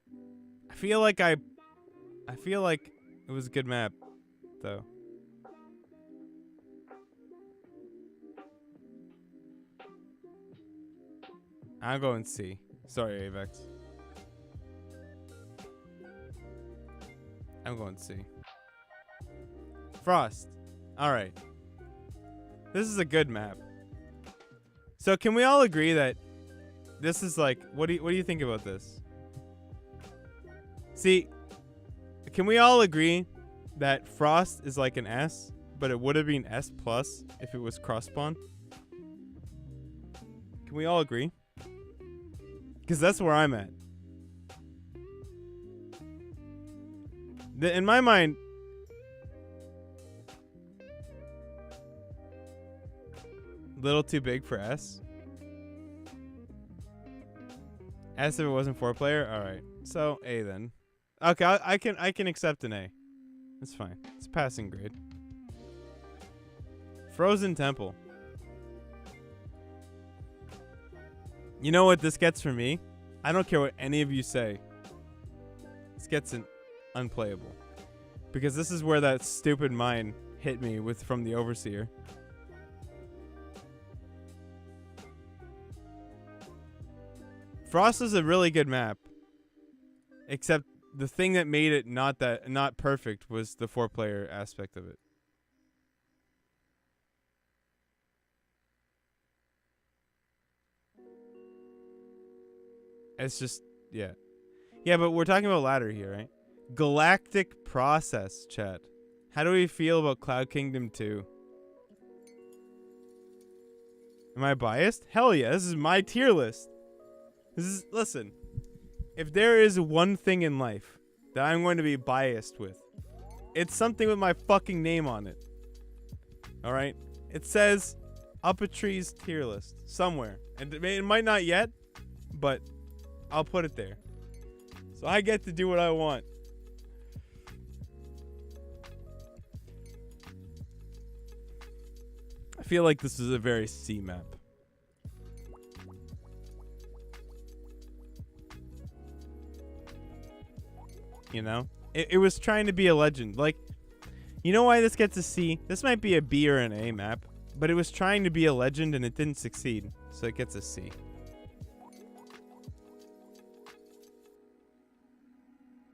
I feel like it was a good map, though. I'm going C. Sorry, Avex. I'm going C. Frost. Alright. This is a good map. So can we all agree that this is like, what do you think about this? See, can we all agree that Frost is like an S, but it would have been S plus if it was cross spawn? Can we all agree? Because that's where I'm at. In my mind, little too big for S. S if it wasn't 4-player? Alright. So A then. Okay, I can accept an A. It's fine. It's passing grade. Frozen Temple. You know what this gets for me? I don't care what any of you say. This gets an unplayable. Because this is where that stupid mine hit me with from the Overseer. Frost is a really good map. Except the thing that made it not perfect was the 4-player aspect of it. It's just, yeah. Yeah, but we're talking about ladder here, right? Galactic Process, chat. How do we feel about Cloud Kingdom 2? Am I biased? Hell yeah, this is my tier list. Listen, if there is one thing in life that I'm going to be biased with, it's something with my fucking name on it. Alright? It says Up a Tree's tier list somewhere. And it might not yet, but I'll put it there. So I get to do what I want. I feel like this is a very C map. You know? It was trying to be a legend. Like, you know why this gets a C? This might be a B or an A map, but it was trying to be a legend and it didn't succeed. So it gets a C.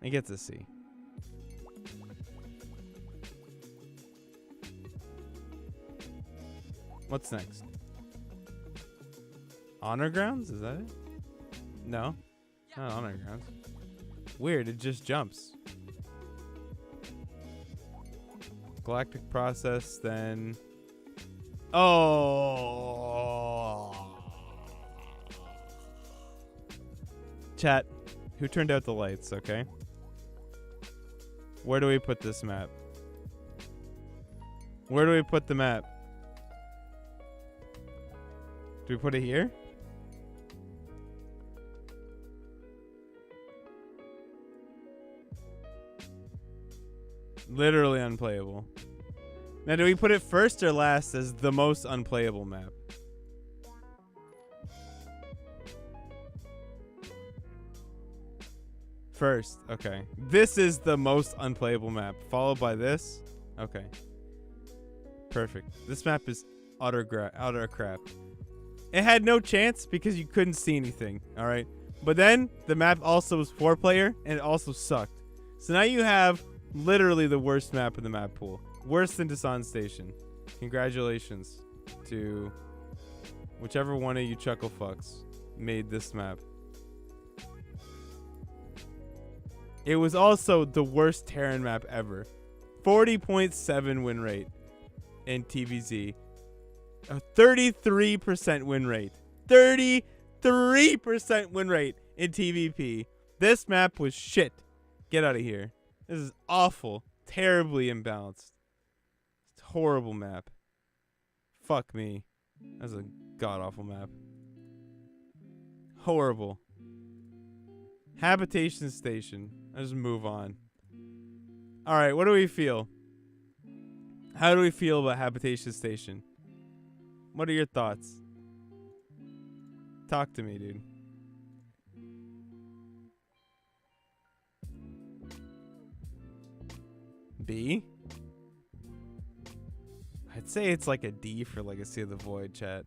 It gets a C. What's next? Honor Grounds? Is that it? No. Not Honor Grounds. Weird, it just jumps. Galactic Process, then... Oh! Chat, who turned out the lights, okay? Where do we put this map? Where do we put the map? Do we put it here? Literally unplayable. Now, do we put it first or last as the most unplayable map? First, okay. This is the most unplayable map, followed by this. Okay. Perfect. This map is utter crap. It had no chance because you couldn't see anything, all right? But then the map also was 4-player and it also sucked. So now you have literally the worst map in the map pool. Worse than Dasan Station. Congratulations to whichever one of you chuckle fucks made this map. It was also the worst Terran map ever. 40.7 win rate in TVZ. A 33% win rate. 33% win rate in TVP. This map was shit. Get out of here. This is awful. Terribly imbalanced. It's a horrible map. Fuck me. That's a god-awful map. Horrible. Habitation Station. Let's move on. Alright, what do we feel? How do we feel about Habitation Station? What are your thoughts? Talk to me, dude. B? I'd say it's like a D for Legacy of the Void, chat.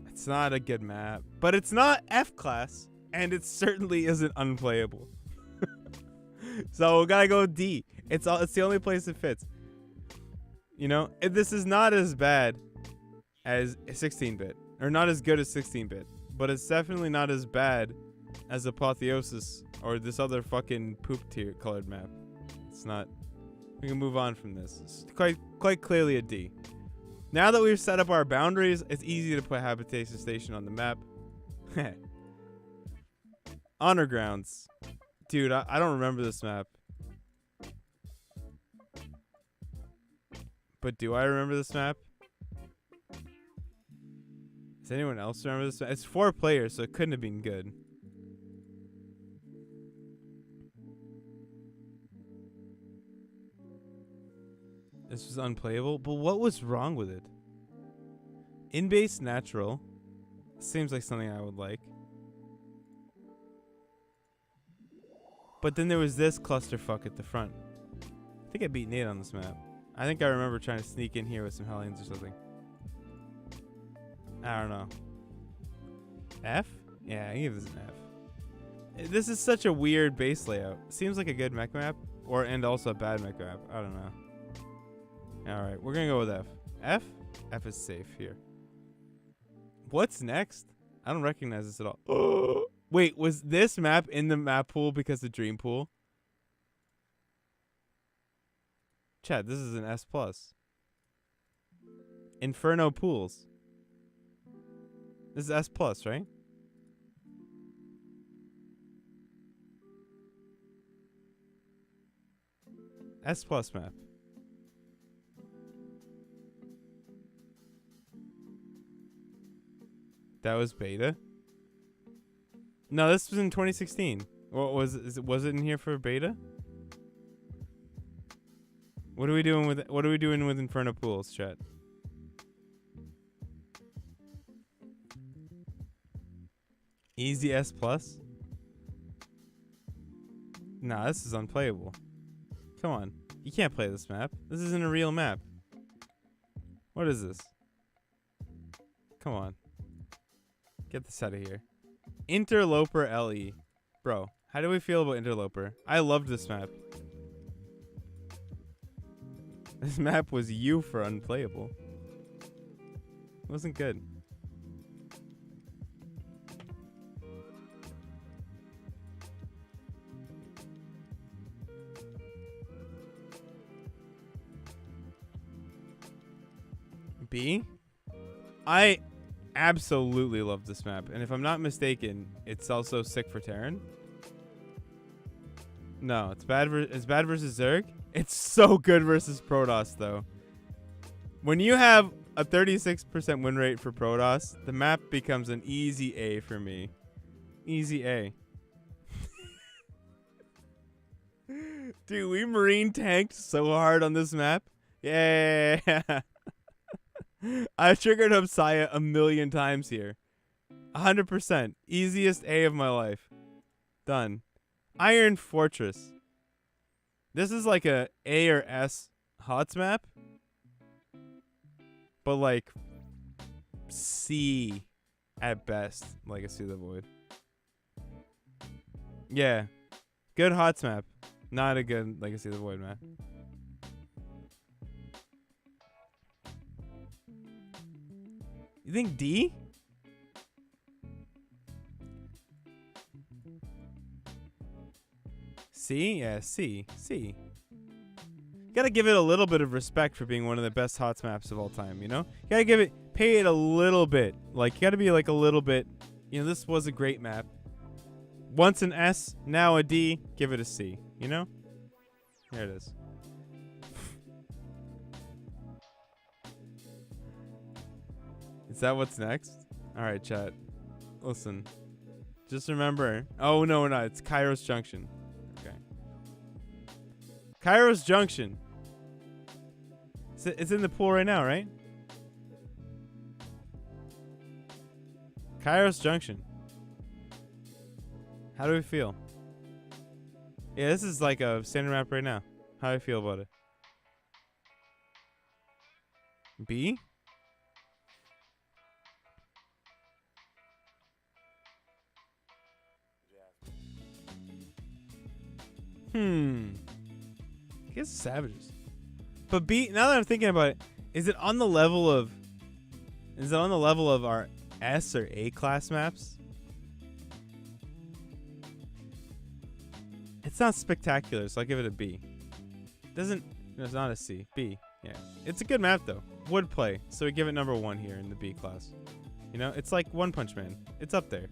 It's not a good map, but it's not F class, and it certainly isn't unplayable. So we gotta go D. It's the only place it fits. You know, this is not as bad as 16-bit, or not as good as 16-bit, but it's definitely not as bad as Apotheosis or this other fucking poop tier colored map. It's not. We can move on from this. It's quite clearly a D. Now that we've set up our boundaries, it's easy to put Habitation Station on the map. Honor Grounds. Dude, I don't remember this map. But do I remember this map? Does anyone else remember this map? It's 4 players, so it couldn't have been good. This was unplayable, but what was wrong with it? In-base natural. Seems like something I would like. But then there was this clusterfuck at the front. I think I beat Nate on this map. I think I remember trying to sneak in here with some Hellions or something. I don't know. F? Yeah, I give this an F. This is such a weird base layout. Seems like a good mech map, and also a bad mech map. I don't know. Alright, we're gonna go with F. F? F is safe here. What's next? I don't recognize this at all. Wait, was this map in the map pool because of Dream Pool? Chat, this is an S+. Inferno Pools. This is S+, right? S+ map. That was beta? No, this was in 2016. What was it in here for beta? What are we doing with Inferno Pools, chat? Easy S plus? Nah, this is unplayable. Come on. You can't play this map. This isn't a real map. What is this? Come on. Get this out of here. Interloper LE. Bro, how do we feel about Interloper? I loved this map. This map was U for unplayable. It wasn't good. B? I absolutely love this map. And if I'm not mistaken, it's also sick for Terran. No, it's bad versus Zerg. It's so good versus Protoss, though. When you have a 36% win rate for Protoss, the map becomes an easy A for me. Easy A. Dude, we marine tanked so hard on this map. Yeah. I've triggered up Saya 1,000,000 times here. 100%. Easiest A of my life. Done. Iron Fortress. This is like a A or S HOTS map. But like C at best. Legacy of the Void. Yeah. Good HOTS map. Not a good Legacy of the Void map. You think D? C? Yeah, C. C. Gotta give it a little bit of respect for being one of the best HOTS maps of all time, you know? You gotta pay it a little bit. Like, you gotta be like a little bit, you know, this was a great map. Once an S, now a D, give it a C, you know? There it is. Is that what's next? Alright, chat. Listen. Just remember. Oh, no, it's Kairos Junction. Okay. Kairos Junction. It's in the pool right now, right? Kairos Junction. How do we feel? Yeah, this is like a standard map right now. How do I feel about it? B? I guess Savages. But B, now that I'm thinking about it, is it on the level of our S or A class maps? It's not spectacular, so I'll give it a B. No, it's not a C. B. Yeah. It's a good map though. Would play. So we give it number 1 here in the B class. You know, it's like One Punch Man. It's up there.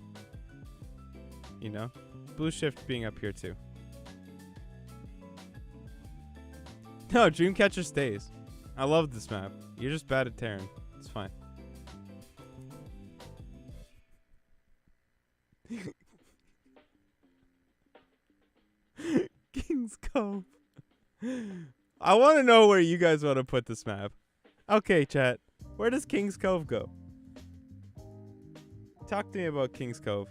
You know? Blue Shift being up here too. No, Dreamcatcher stays. I love this map. You're just bad at Terran. It's fine. King's Cove. I want to know where you guys want to put this map. Okay, chat. Where does King's Cove go? Talk to me about King's Cove.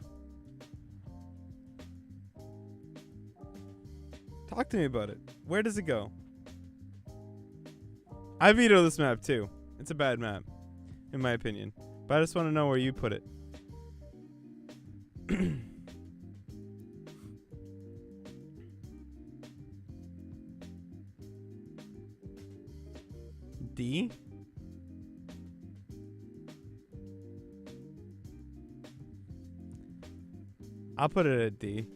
Talk to me about it. Where does it go? I veto this map too. It's a bad map, in my opinion. But I just want to know where you put it. D? I'll put it at D.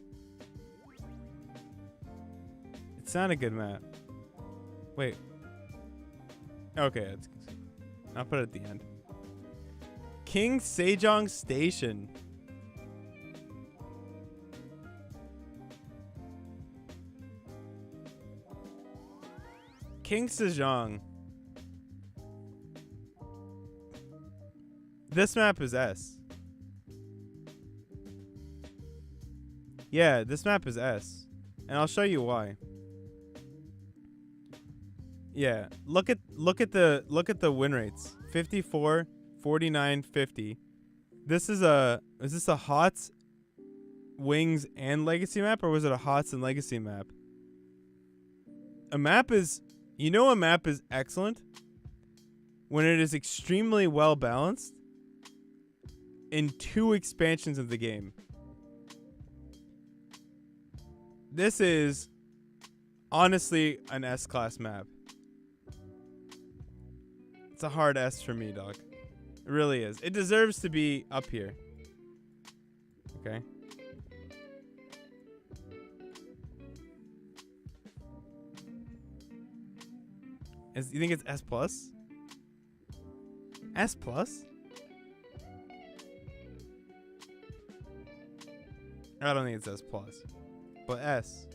It's not a good map. Wait. Okay, I'll put it at the end. King Sejong Station. King Sejong. This map is S. Yeah, this map is S. And I'll show you why. Yeah. Look at the win rates. 54, 49, 50. Is this a HOTS, Wings, and Legacy map, or was it a HOTS and Legacy map? A map is excellent when it is extremely well balanced in 2 expansions of the game. This is honestly an S-class map. It's a hard S for me, dog. It really is. It deserves to be up here. Okay. You think it's S plus? S plus? I don't think it's S plus, but S.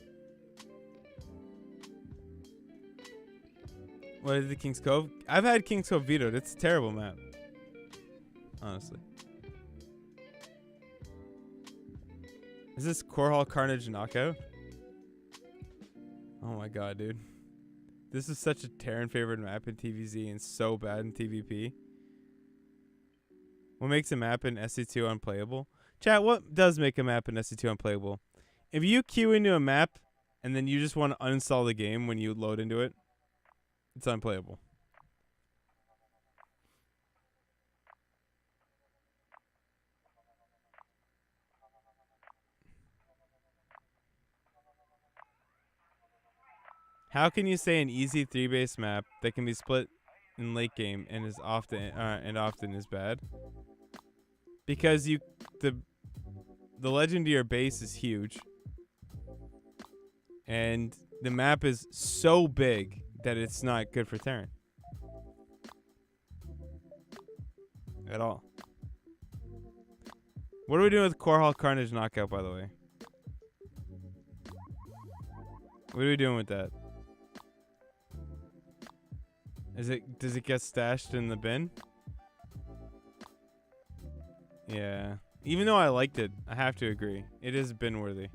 What is the King's Cove? I've had King's Cove vetoed. It's a terrible map, honestly. Is this Core Hall Carnage Knockout? Oh my god, dude. This is such a Terran favored map in TVZ and so bad in TVP. What makes a map in SC2 unplayable? Chat, what does make a map in SC2 unplayable? If you queue into a map and then you just want to uninstall the game when you load into it, it's unplayable. How can you say an easy 3-base map that can be split in late game and is often is bad? Because the legend of your base is huge, and the map is so big that it's not good for Terran at all. What are we doing with Core Hall Carnage Knockout, by the way? What are we doing with that? Does it get stashed in the bin? Yeah. Even though I liked it, I have to agree. It is bin worthy.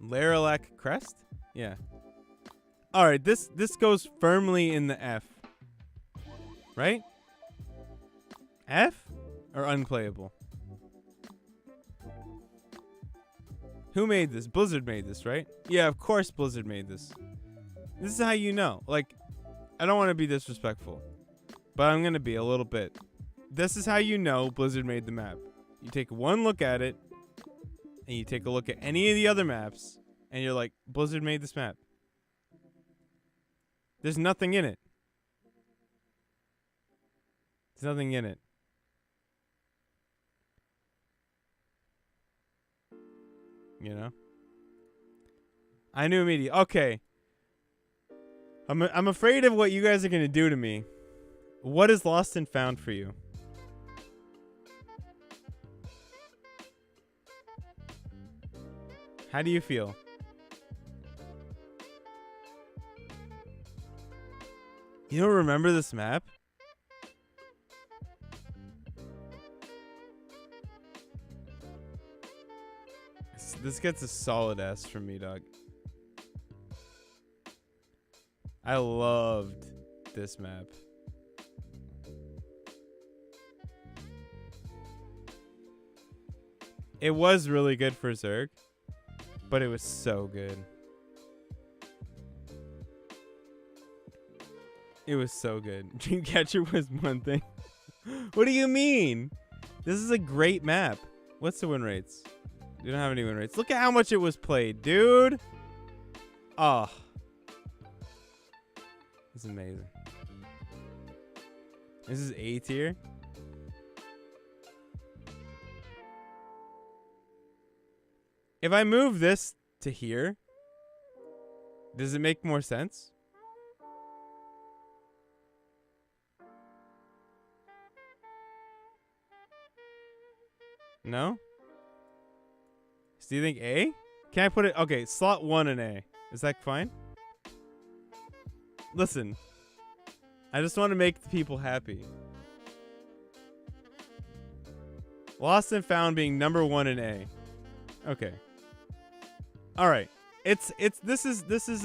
Laralac Crest? Yeah. Alright, this goes firmly in the F. Right? F? Or unplayable? Who made this? Blizzard made this, right? Yeah, of course Blizzard made this. This is how you know. Like, I don't want to be disrespectful, but I'm going to be a little bit. This is how you know Blizzard made the map. You take one look at it, and you take a look at any of the other maps, and you're like, Blizzard made this map. There's nothing in it. There's nothing in it. You know? I knew immediately. Okay. I'm afraid of what you guys are going to do to me. What is Lost and Found for you? How do you feel? You don't remember this map? This gets a solid S from me, dog. I loved this map. It was really good for Zerg, but it was so good. It was so good. Dreamcatcher was one thing. What do you mean? This is a great map. What's the win rates? We don't have any win rates. Look at how much it was played, dude. Oh. This is amazing. This is A tier. If I move this to here, does it make more sense? No? So do you think A? Can I put it? Okay, slot 1 in A. Is that fine? Listen, I just want to make the people happy. Lost and Found being number 1 in A. Okay. All right. This is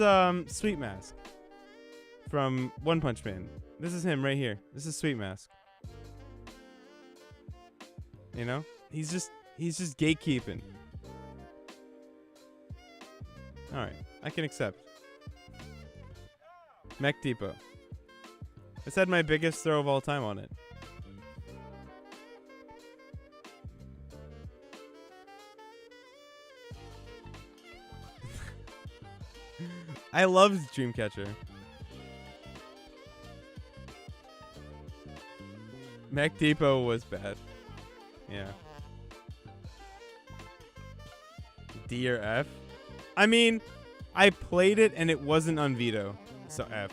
Sweet Mask from One Punch Man. This is him right here. This is Sweet Mask. You know? He's just gatekeeping. Alright, I can accept. Mech Depot. This had my biggest throw of all time on it. I loved Dreamcatcher. Mech Depot was bad. Yeah. D or F? I mean, I played it and it wasn't on Vito. So F.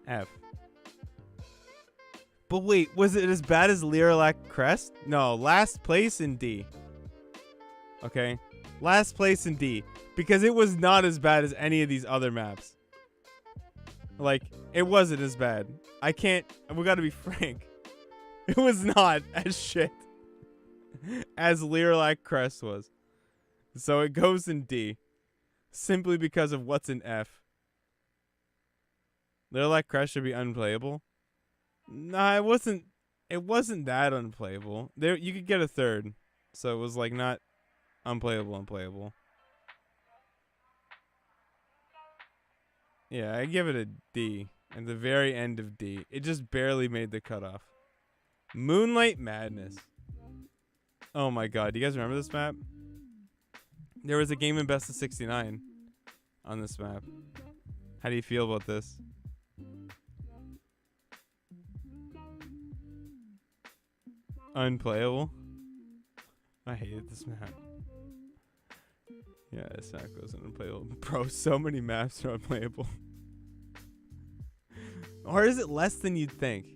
F. But wait, was it as bad as Lilac Crest? No, last place in D. Okay. Last place in D. Because it was not as bad as any of these other maps. Like, it wasn't as bad. We gotta be frank. It was not as shit as Lilac Crest was. So it goes in D. Simply because of what's in F. Lilac Crest should be unplayable. Nah, it wasn't. It wasn't that unplayable. There, you could get a third, so it was like not unplayable. Yeah, I give it a D. At the very end of D, it just barely made the cutoff. Moonlight Madness. Oh my god, do you guys remember this map? There was a game in Best of 69 on this map. How do you feel about this? Unplayable? I hated this map. Yeah, this map goes unplayable. Bro, so many maps are unplayable. Or is it less than you'd think?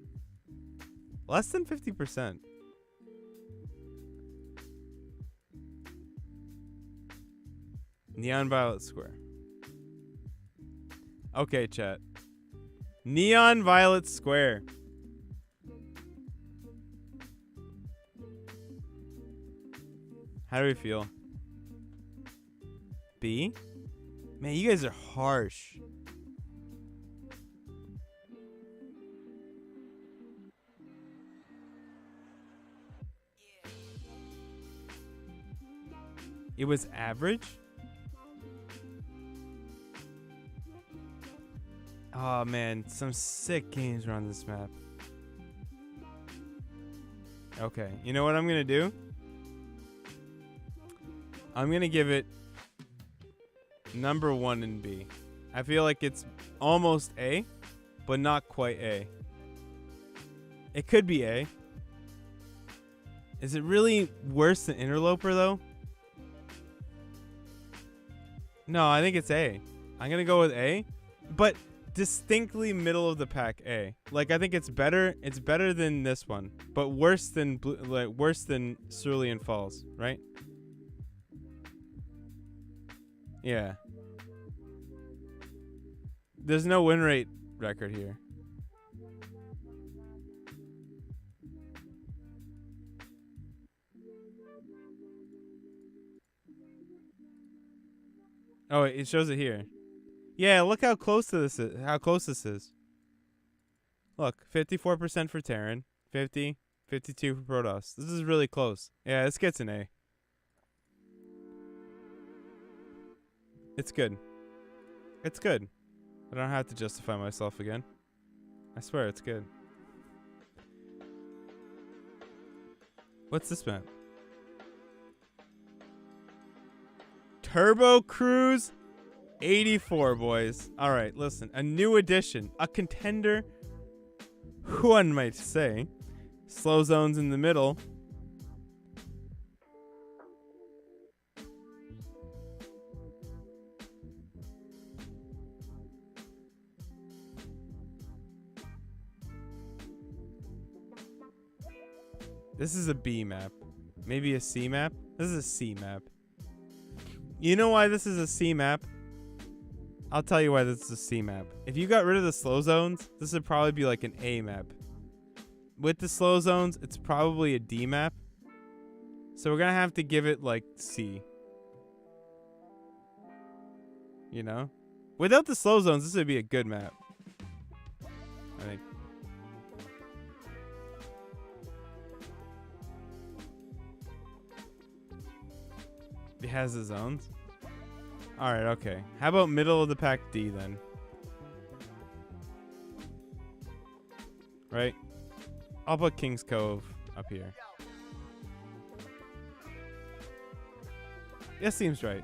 Less than 50%. Neon Violet Square. Okay, chat. Neon Violet Square. How do we feel? B? Man, you guys are harsh. It was average? Oh man, some sick games were on this map. Okay, you know what I'm gonna do? I'm gonna give it number 1 in B. I feel like it's almost A, but not quite A. It could be A. Is it really worse than Interloper though? No, I think it's A. I'm gonna go with A, but distinctly middle of the pack A. Like I think it's better. It's better than this one, but worse than worse than Cerulean Falls, right? Yeah. There's no win rate record here. Oh, it shows it here. Yeah, look how close to this is. How close this is. Look, 54% for Terran, 50, 52 for Protoss. This is really close. Yeah, this gets an A. It's good. It's good. I don't have to justify myself again. I swear it's good. What's this map? Turbo Cruise 84, boys. All right, listen. A new addition. A contender, one might say. Slow zones in the middle. This is a B map. Maybe a C map? This is a C map. You know why this is a C map? I'll tell you why this is a C map. If you got rid of the slow zones, this would probably be like an A map. With the slow zones, it's probably a D map. So we're going to have to give it like C. You know? Without the slow zones, this would be a good map. I think. It has the zones? Alright, okay. How about middle of the pack D then? Right? I'll put King's Cove up here. This seems right.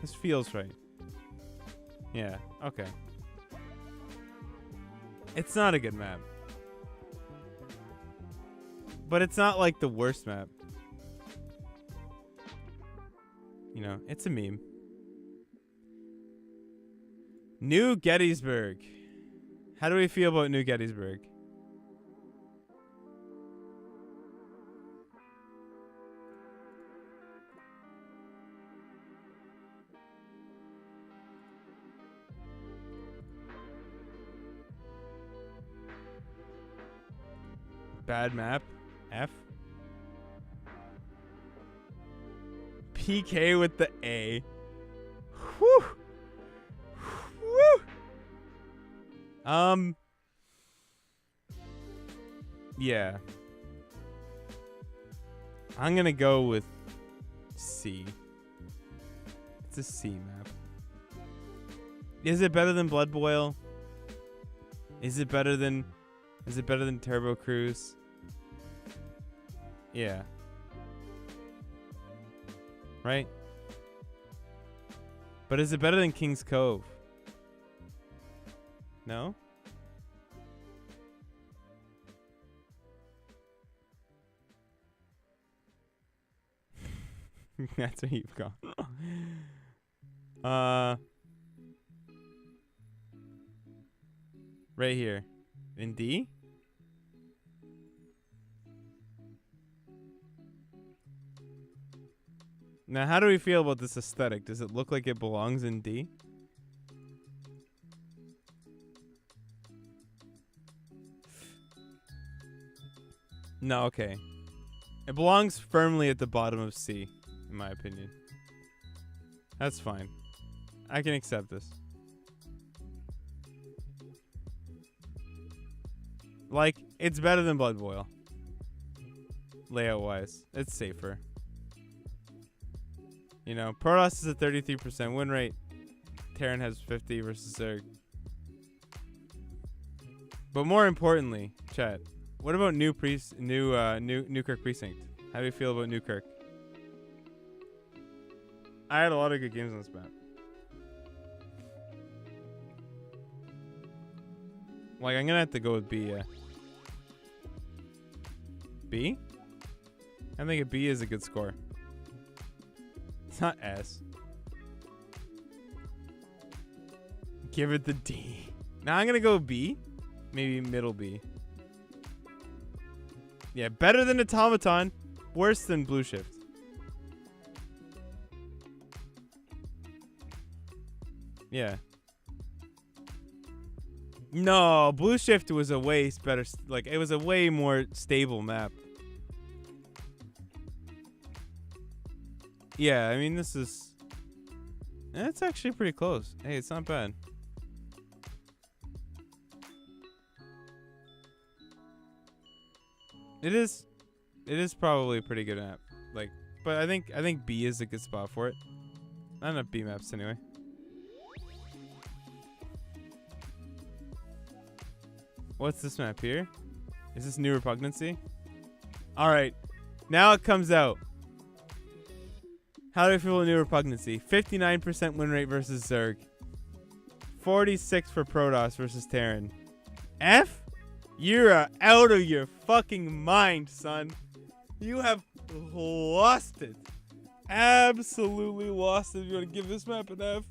This feels right. Yeah, okay. It's not a good map. But it's not like the worst map. You know, it's a meme. New Gettysburg. How do we feel about New Gettysburg? Bad map. F. PK with the A. Whew. Whew. Yeah. I'm gonna go with C. It's a C map. Is it better than Blood Boil? Is it better than Turbo Cruise? Yeah. Right? But is it better than King's Cove? No? That's where you've gone. Right here. In D? Now, how do we feel about this aesthetic? Does it look like it belongs in D? No, okay. It belongs firmly at the bottom of C, in my opinion. That's fine. I can accept this. Like, it's better than Blood Boil. Layout-wise. It's safer. You know, Protoss is a 33% win rate. Terran has 50 versus Zerg. But more importantly, chat, what about Newkirk Precinct? How do you feel about Newkirk? I had a lot of good games on this map. Like, I'm gonna have to go with B, yeah. B? I think a B is a good score. It's not S. Give it the D. Now I'm gonna go B. Maybe middle B. Yeah, better than Automaton. Worse than Blue Shift. Yeah. No, Blue Shift was a way better. Like, it was a way more stable map. Yeah, I mean, this is... It's actually pretty close. Hey, it's not bad. It is probably a pretty good map. Like, but I think B is a good spot for it. Not enough B maps anyway. What's this map here? Is this New Repugnancy? Alright. Now it comes out. How do I feel with New Repugnancy? 59% win rate versus Zerg. 46 for Protoss versus Terran. F? You're out of your fucking mind, son. You have lost it. Absolutely lost it. You want to give this map an F?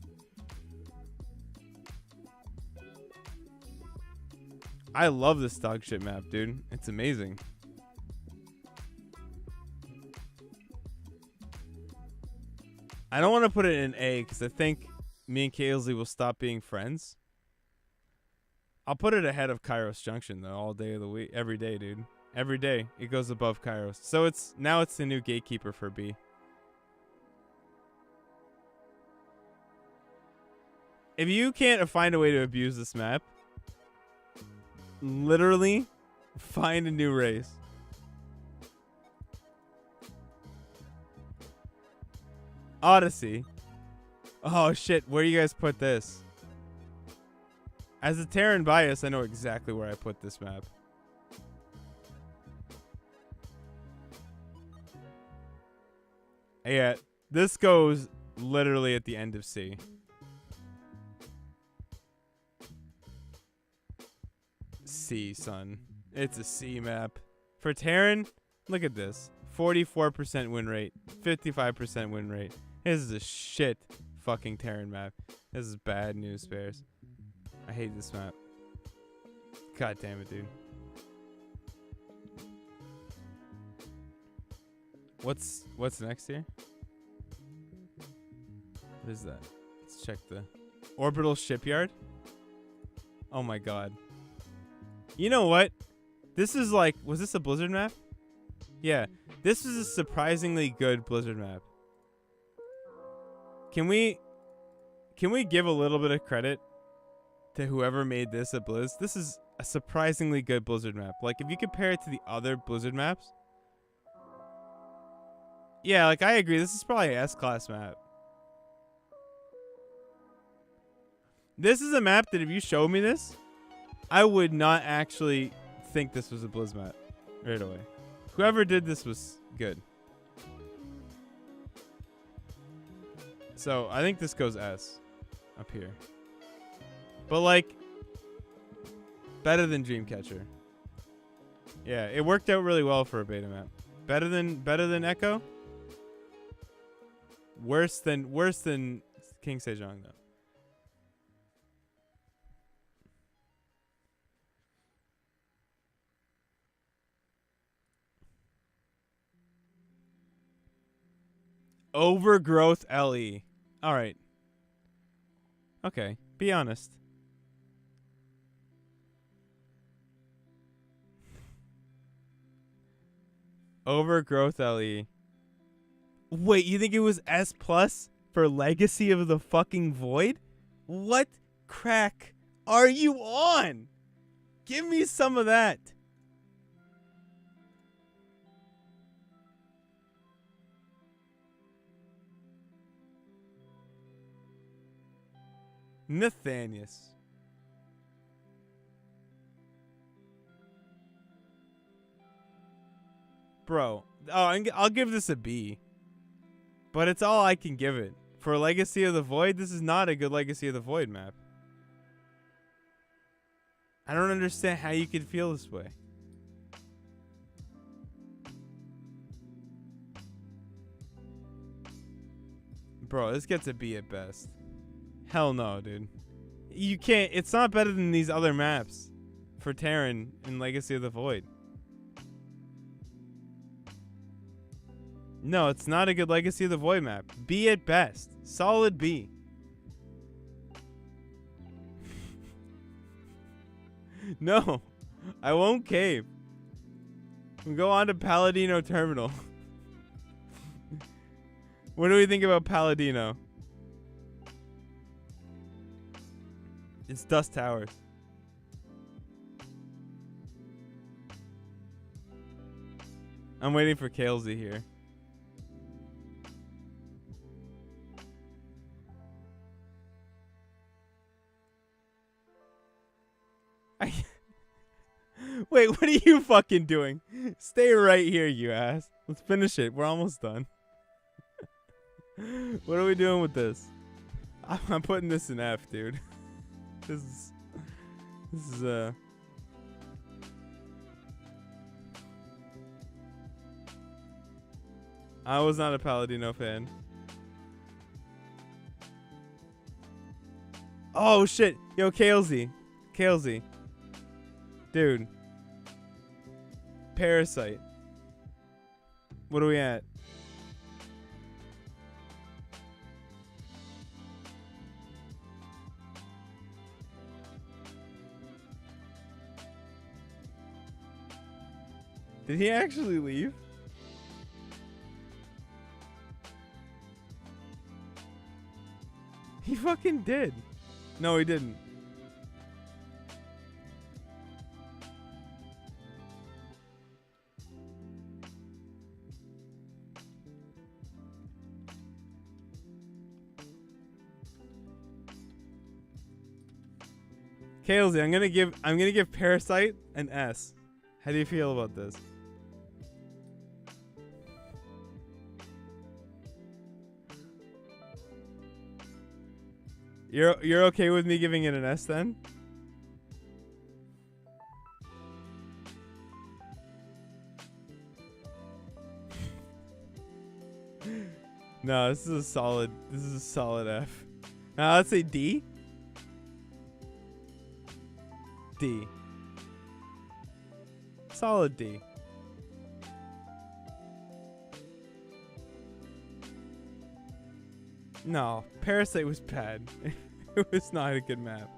I love this dog shit map, dude. It's amazing. I don't want to put it in A because I think me and Kalesley will stop being friends. I'll put it ahead of Kairos Junction though, all day of the week, every day, dude. Every day it goes above Kairos. So it's the new gatekeeper for B. If you can't find a way to abuse this map, literally find a new race. Odyssey. Oh shit, where do you guys put this? As a Terran bias, I know exactly where I put this map. Yeah, this goes literally at the end of C. C, son. It's a C map. For Terran, look at this. 44% win rate. 55% win rate. This is a shit fucking Terran map. This is bad news, Bears. I hate this map. God damn it, dude. What's next here? What is that? Let's check the orbital shipyard. Oh my god. You know what? This is like, was this a Blizzard map? Yeah, this is a surprisingly good Blizzard map. Can we give a little bit of credit to whoever made this at Blizz? This is a surprisingly good Blizzard map. Like, if you compare it to the other Blizzard maps, yeah, like, I agree. This is probably an S-class map. This is a map that if you showed me this, I would not actually think this was a Blizz map right away. Whoever did this was good. So, I think this goes S up here. But, like, better than Dreamcatcher. Yeah, it worked out really well for a beta map. Better than Echo? Worse than King Sejong, though. Overgrowth LE. All right. Okay, be honest. Overgrowth LE. Wait, you think it was S plus for Legacy of the fucking Void? What crack are you on? Give me some of that. Nathanius. Bro. Oh, I'll give this a B. But it's all I can give it. For Legacy of the Void, this is not a good Legacy of the Void map. I don't understand how you could feel this way. Bro, this gets a B at best. Hell no, dude. You can't. It's not better than these other maps for Terran in Legacy of the Void. No, it's not a good Legacy of the Void map. B at best. Solid B. No, I won't cave. We go on to Palladino Terminal. What do we think about Palladino? It's Dust Towers. I'm waiting for Kalesy here. Wait, what are you fucking doing? Stay right here, you ass. Let's finish it. We're almost done. What are we doing with this? I'm putting this in F, dude. This is I was not a Palladino fan. Oh shit. Yo, Kalesy. Dude. Parasite. What are we at? Did he actually leave? He fucking did. No, he didn't. Kalesy, I'm gonna give Parasite an S. How do you feel about this? You're okay with me giving it an S then? No, this is a solid F. Now let's say D. D. Solid D. No, Parasite was bad. It was not a good map.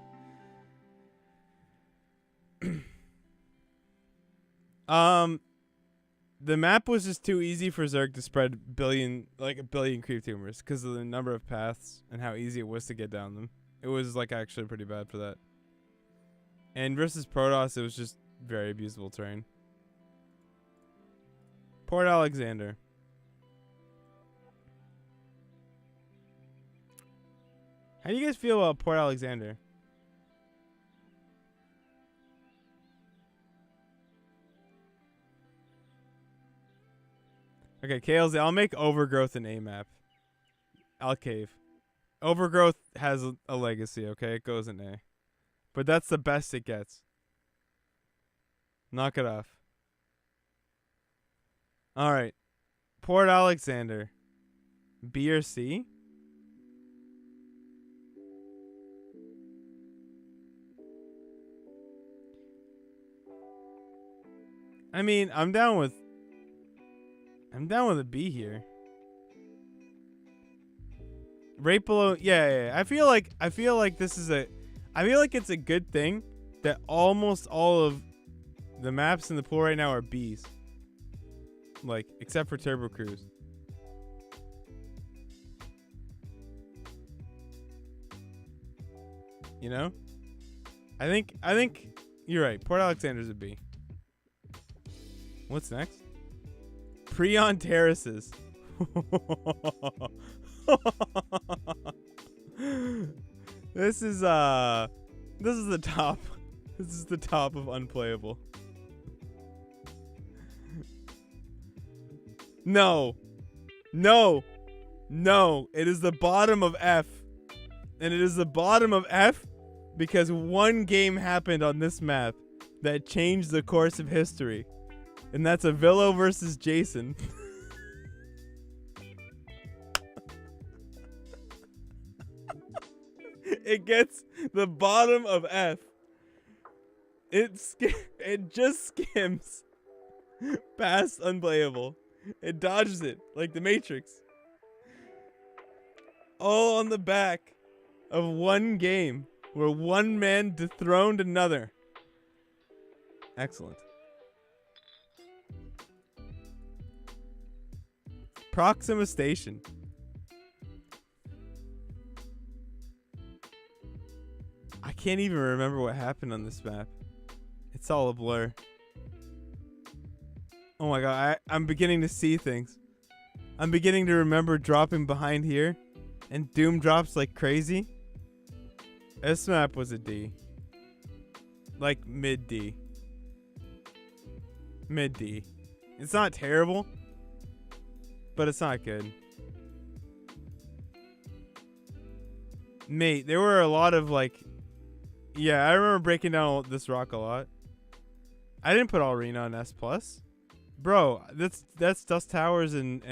The map was just too easy for Zerg to spread a billion creep tumors because of the number of paths and how easy it was to get down them. It was like actually pretty bad for that. And versus Protoss, it was just very abusable terrain. Port Alexander. How do you guys feel about Port Alexander? Okay, KLZ, I'll make Overgrowth an A map. I'll cave. Overgrowth has a legacy, okay? It goes in A. But that's the best it gets. Knock it off. Alright. Port Alexander. B or C? I mean, I'm down with a B here. Right below, yeah. I feel like it's a good thing that almost all of the maps in the pool right now are Bs. Like, except for Turbo Cruise. You know? I think you're right. Port Alexander's a B. What's next? Preon Terraces. This is the top. This is the top of unplayable. No. It is the bottom of F. And it is the bottom of F because one game happened on this map that changed the course of history. And that's a Villo versus Jason. It gets the bottom of F. It just skims past unplayable. It dodges it like the Matrix. All on the back of one game where one man dethroned another. Excellent. Proxima Station. I can't even remember what happened on this map. It's all a blur. Oh my god, I'm beginning to see things. I'm beginning to remember dropping behind here, and Doom drops like crazy. This map was a D. Like mid D. Mid D. It's not terrible, but it's not good. Mate, there were a lot of like... Yeah, I remember breaking down this rock a lot. I didn't put Arena on S+. Bro, that's Dust Towers and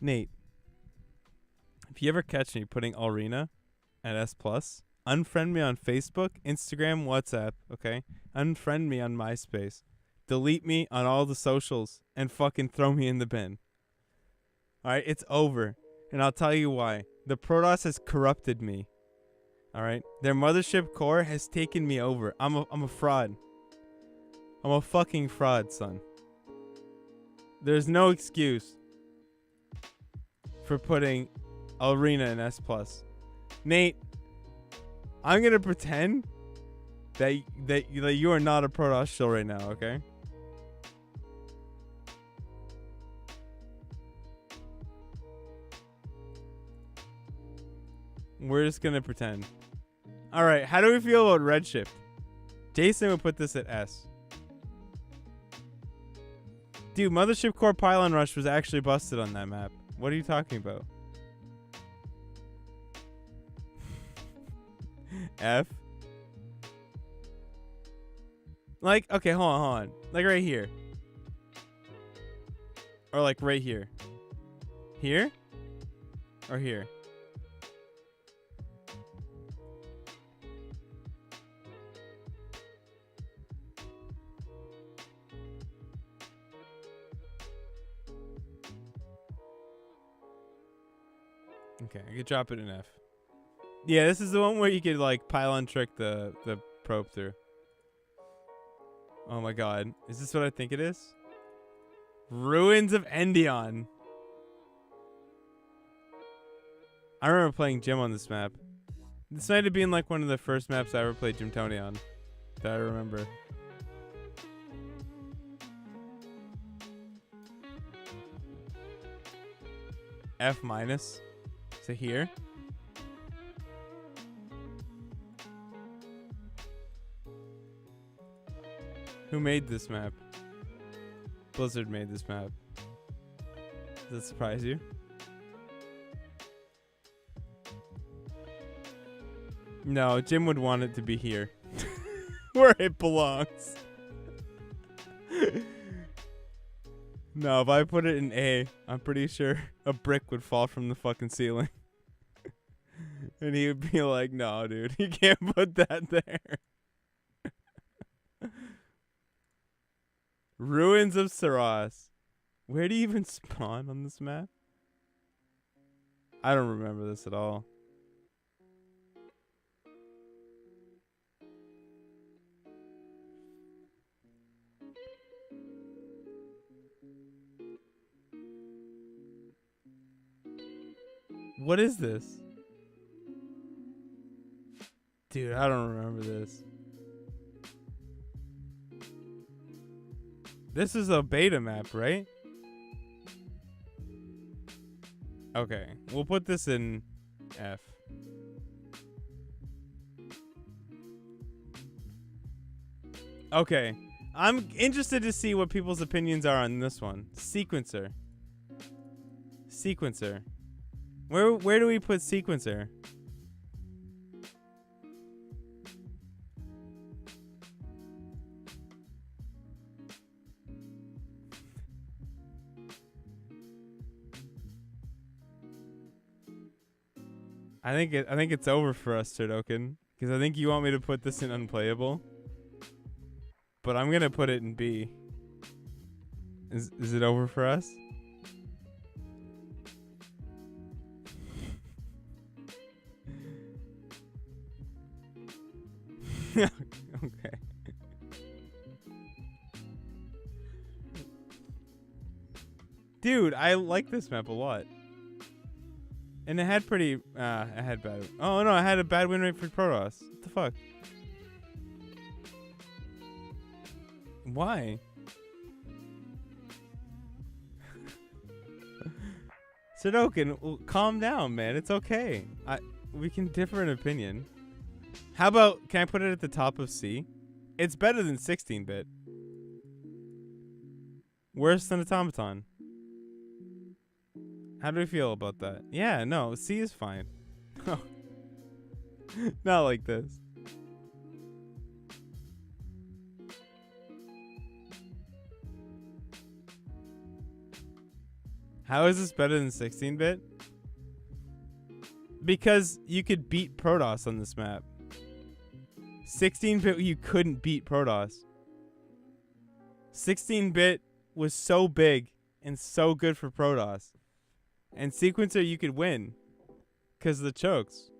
Nate. If you ever catch me putting Arena at S+, unfriend me on Facebook, Instagram, WhatsApp, okay? Unfriend me on MySpace. Delete me on all the socials and fucking throw me in the bin. Alright, it's over. And I'll tell you why. The Protoss has corrupted me. Alright? Their mothership core has taken me over. I'm a fraud. I'm a fucking fraud, son. There's no excuse for putting Arena in S+. Nate, I'm gonna pretend that you are not a Protoss shill right now, okay? We're just gonna pretend. All right, how do we feel about Redshift? Jason would put this at S. Dude, Mothership Core Pylon Rush was actually busted on that map. What are you talking about? F? Like, okay, hold on. Like right here. Or like right here. Here? Or here? Okay, I could drop it in F. Yeah, this is the one where you could like pylon trick the probe through. Oh my god. Is this what I think it is? Ruins of Endion. I remember playing Gym on this map. This might have been like one of the first maps I ever played Gym Tony on. That I remember. F minus. So here. Who made this map? Blizzard made this map. Does that surprise you? No, Jim would want it to be here. Where it belongs. No, if I put it in A, I'm pretty sure a brick would fall from the fucking ceiling. And he would be like, no, dude, you can't put that there. Ruins of Saras. Where do you even spawn on this map? I don't remember this at all. What is this? Dude, I don't remember this. This is a beta map, right? Okay, we'll put this in F. Okay, I'm interested to see what people's opinions are on this one. Sequencer. Sequencer. Where do we put Sequencer? I think it's over for us, Turdoken, because I think you want me to put this in unplayable. But I'm gonna put it in B. Is it over for us? Okay. Dude, I like this map a lot. And it had pretty it had bad. Oh no, I had a bad win rate for Protoss. What the fuck? Why? Sudoku, calm down, man. It's okay. We can differ in opinion. How about, can I put it at the top of C? It's better than 16-bit. Worse than Automaton. How do we feel about that? Yeah, no, C is fine. Not like this. How is this better than 16-bit? Because you could beat Protoss on this map. 16-bit, you couldn't beat Protoss. 16-bit was so big and so good for Protoss. And Sequencer, you could win. Because of the chokes.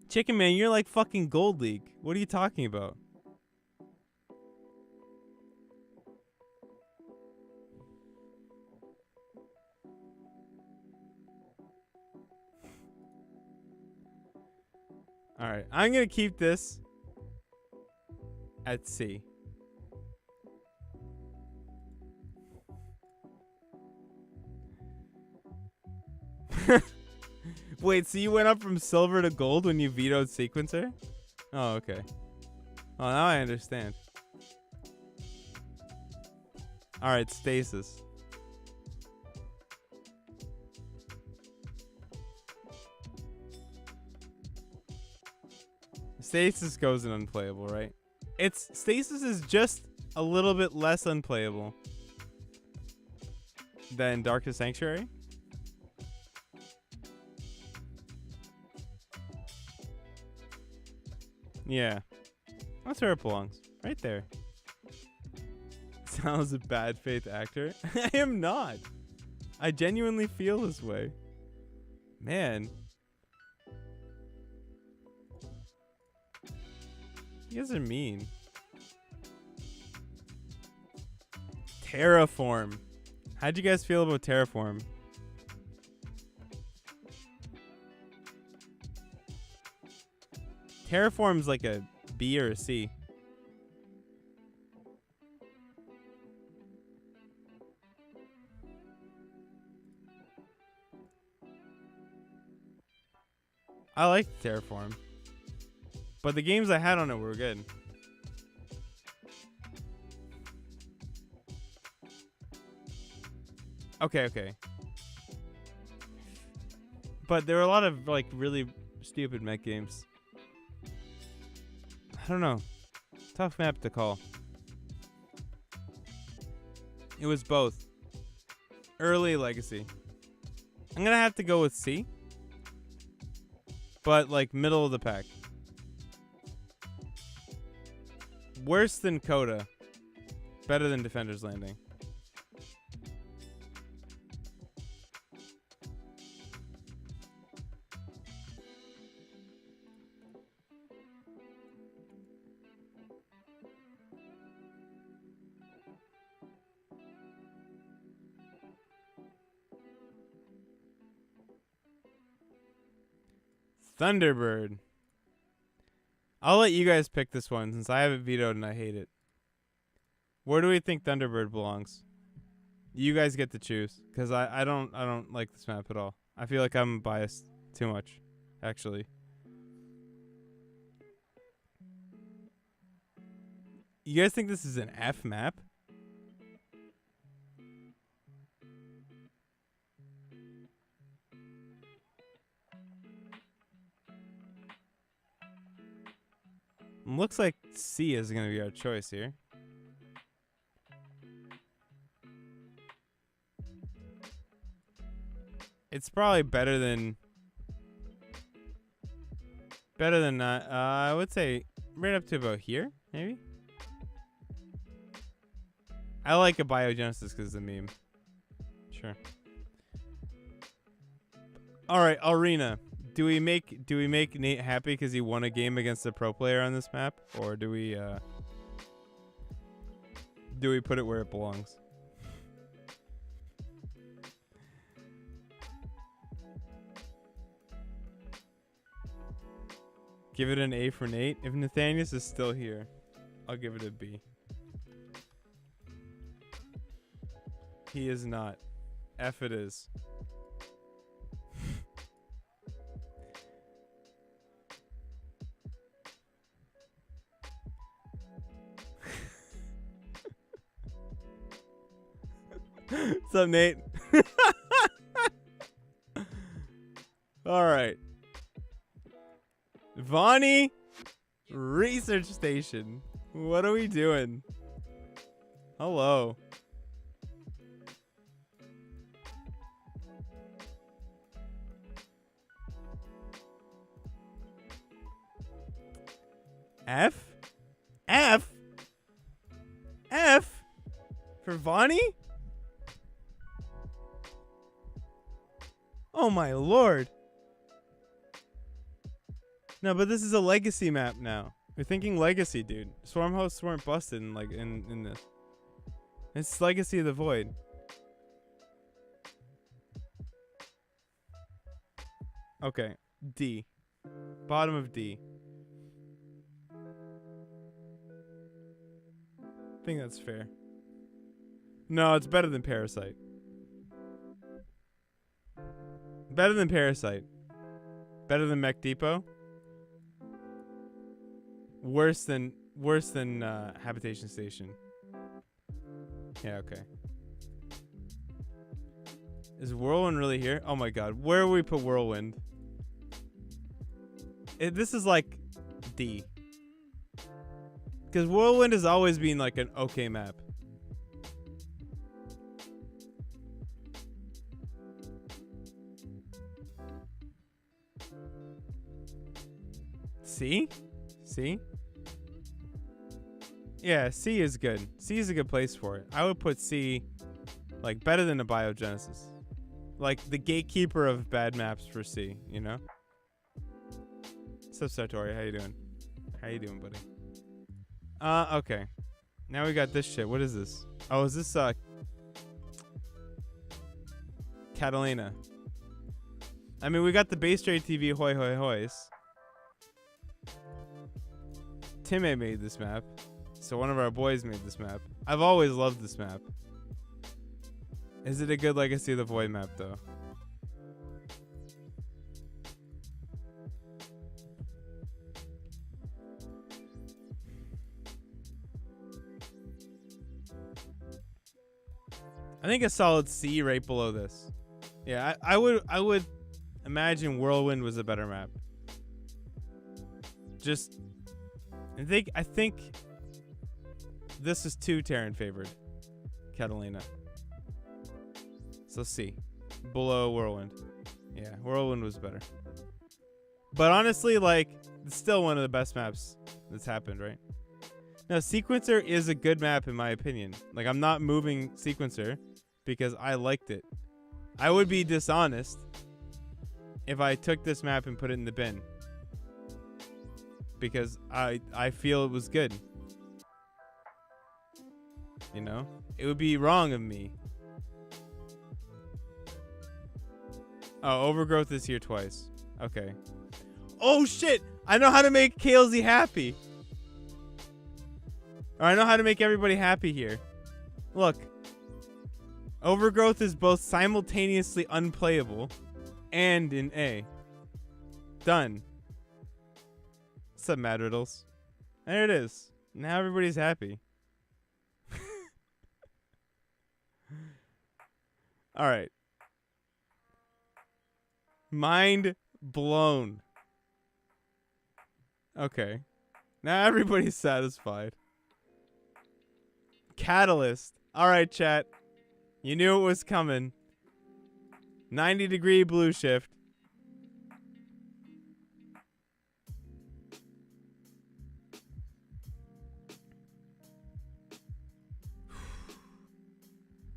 Chicken Man, you're like fucking Gold League. What are you talking about? All right, I'm gonna keep this at C. Wait, so you went up from silver to gold when you vetoed sequencer? Oh, okay. Oh, now I understand. All right, stasis. Stasis goes in unplayable, right? Stasis is just a little bit less unplayable than Darkest Sanctuary. Yeah. That's where it belongs. Right there. Sounds a bad faith actor. I am not. I genuinely feel this way. Man. You guys are mean. Terraform. How'd you guys feel about Terraform? Terraform's like a B or a C. I liked Terraform. But the games I had on it were good. Okay. But there were a lot of like really stupid mech games. I don't know. Tough map to call. It was both. Early Legacy. I'm gonna have to go with C. But like middle of the pack. Worse than Coda. Better than Defender's Landing. Thunderbird. I'll let you guys pick this one since I have it vetoed and I hate it. Where do we think Thunderbird belongs? You guys get to choose because I don't like this map at all. I feel like I'm biased too much, actually. You guys think this is an F map? Looks like C is going to be our choice here. It's probably better than I would say right up to about here, maybe. I like a Biogenesis because of the meme. Sure. All right, Arena. Do we make Nate happy because he won a game against a pro player on this map, or do we put it where it belongs? Give it an A for Nate. If Nathanius is still here, I'll give it a B. He is not. F it is. What's up, Nate? All right. Vonnie Research Station. What are we doing? Hello. F? F? F? For Vonnie? Oh my lord. No, but this is a legacy map now. We're thinking legacy, dude. Swarm hosts weren't busted in this. It's Legacy of the Void. Okay. D. Bottom of D. I think that's fair. No, it's better than Parasite. Better than Parasite. Better than Mech Depot. Worse than Habitation Station. Yeah, okay. Is Whirlwind really here? Oh my god. Where would we put Whirlwind? This is like D. Because Whirlwind has always been like an okay map. C? C? Yeah, C is good. C is a good place for it. I would put C like better than a Biogenesis. Like the gatekeeper of bad maps for C, you know? What's up, Sartori? How you doing? How you doing, buddy? Okay. Now we got this shit. What is this? Oh, is this Catalina? I mean, we got the Base Trade TV Hoi Hoi Hois. Timmy made this map. So one of our boys made this map. I've always loved this map. Is it a good Legacy of the Void map, though? I think a solid C right below this. Yeah, I would imagine Whirlwind was a better map. Just I think this is too Terran favored. Catalina. So C. Below Whirlwind. Yeah, Whirlwind was better. But honestly, like, it's still one of the best maps that's happened, right? Now, Sequencer is a good map in my opinion. Like, I'm not moving Sequencer because I liked it. I would be dishonest if I took this map and put it in the bin. Because I feel it was good. You know? It would be wrong of me. Oh, Overgrowth is here twice. Okay. Oh, shit! I know how to make KLZ happy. Or I know how to make everybody happy here. Look. Overgrowth is both simultaneously unplayable and in A. Done. What's up, Mad Riddles? There it is. Now everybody's happy. Alright. Mind blown. Okay. Now everybody's satisfied. Catalyst. Alright, chat. You knew it was coming. 90-degree blue shift.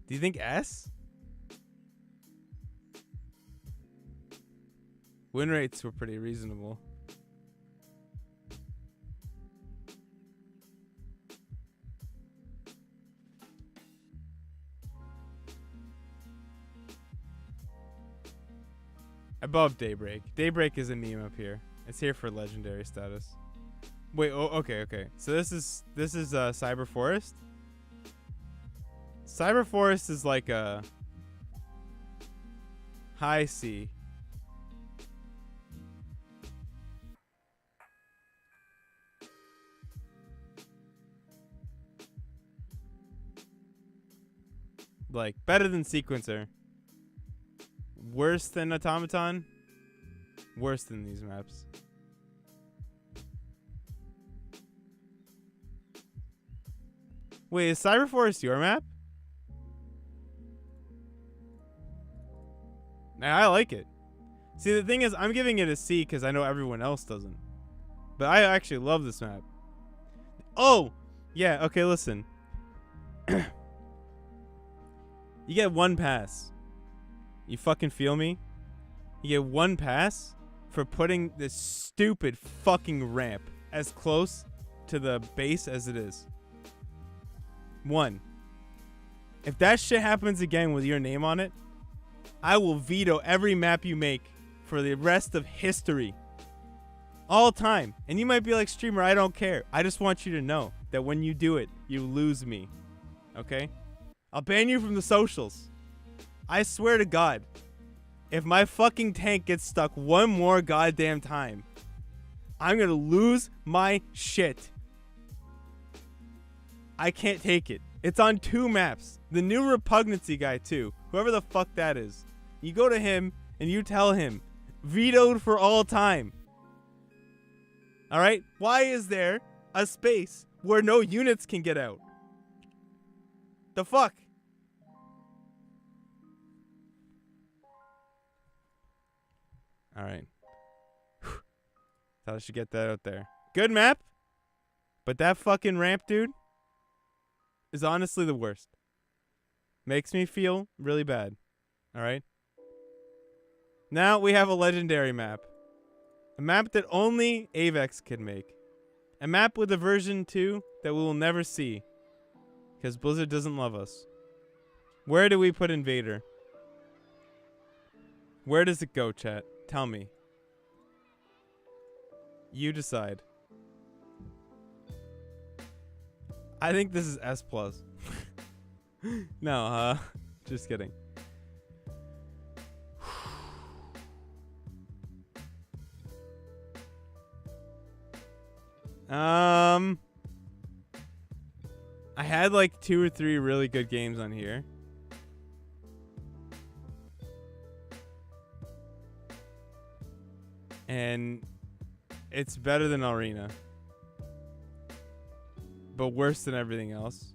Do you think S? Win rates were pretty reasonable. Above Daybreak. Daybreak is a meme up here. It's here for legendary status. Wait, oh, okay. So this is Cyber Forest? Cyber Forest is like a high C. Like better than Sequencer. Worse than Automaton. Worse than these maps. Wait, is Cyber Forest your map? Nah, I like it. See, the thing is, I'm giving it a C because I know everyone else doesn't. But I actually love this map. Oh! Yeah, okay, listen. You get one pass. You fucking feel me? You get one pass for putting this stupid fucking ramp as close to the base as it is. One. If that shit happens again with your name on it, I will veto every map you make for the rest of history. All time. And you might be like, streamer, I don't care. I just want you to know that when you do it, you lose me. Okay? I'll ban you from the socials. I swear to God, if my fucking tank gets stuck one more goddamn time, I'm gonna lose my shit. I can't take it. It's on 2 maps. The new repugnancy guy too. Whoever the fuck that is. You go to him and you tell him, vetoed for all time. Alright? Why is there a space where no units can get out? The fuck? Alright. Thought I should get that out there. Good map. But that fucking ramp, dude, is honestly the worst. Makes me feel really bad. Alright? Now we have a legendary map. A map that only Avex can make. A map with a version 2 that we will never see. Because Blizzard doesn't love us. Where do we put Invader? Where does it go, chat? Tell me. You decide. I think this is S+. No, just kidding. I had like 2 or 3 really good games on here. And it's better than Arena. But worse than everything else.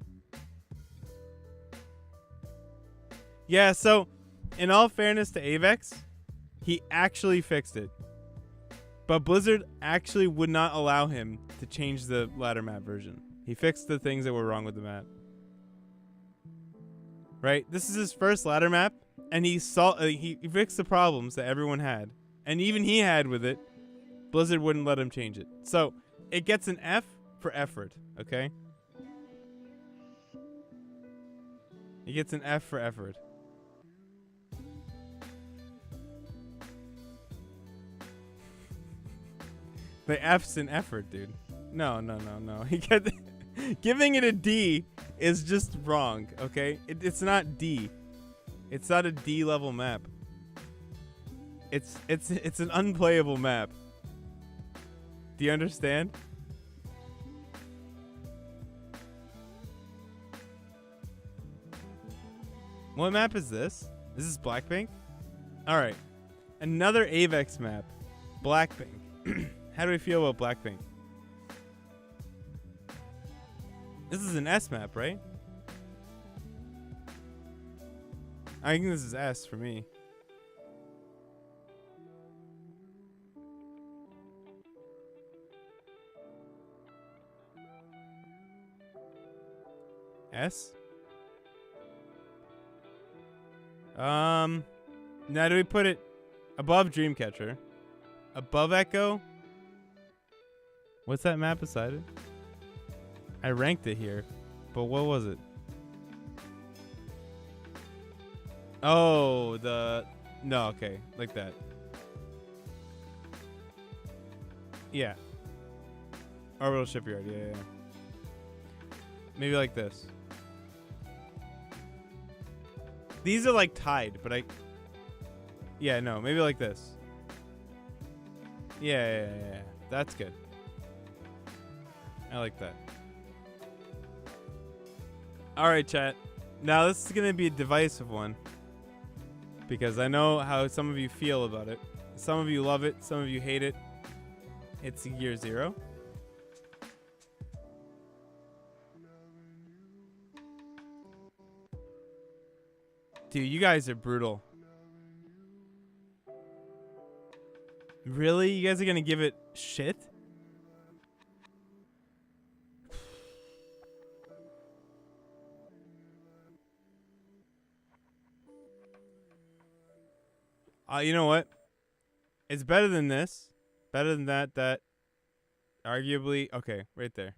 Yeah, so in all fairness to Avex, he actually fixed it. But Blizzard actually would not allow him to change the ladder map version. He fixed the things that were wrong with the map. Right? This is his first ladder map, and he fixed the problems that everyone had. And even he had with it. Blizzard wouldn't let him change it. So, it gets an F for effort, okay? It gets an F for effort. The F's in effort, dude. No. He got giving it a D is just wrong, okay? It's not D. It's not a D level map. It's an unplayable map. Do you understand? What map is this? Is this Blackpink? Alright. Another Avex map. Blackpink. How do we feel about Blackpink? This is an S map, right? I think this is S for me. S? Now do we put it above Dreamcatcher? Above Echo? What's that map beside it? I ranked it here, but what was it? Oh, no, okay, like that. Yeah. Orbital Shipyard, yeah. Maybe like this. These are like tied, but yeah, no, maybe like this. Yeah. That's good. I like that. Alright, chat. Now this is going to be a divisive one. Because I know how some of you feel about it. Some of you love it. Some of you hate it. It's Year Zero. Dude, you guys are brutal. Really? You guys are going to give it shit? You know what? It's better than this. Better than that arguably... Okay, right there.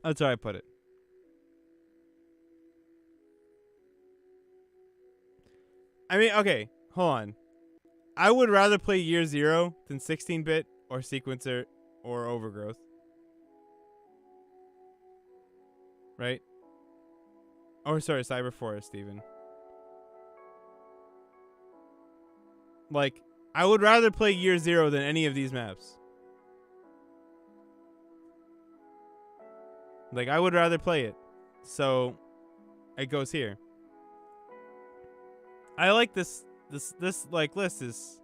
That's how I put it. I mean, okay, hold on. I would rather play Year Zero than 16-bit or Sequencer or Overgrowth. Right? Or sorry, Cyber Forest even. Like, I would rather play Year Zero than any of these maps. Like, I would rather play it. So, it goes here. I like this like list is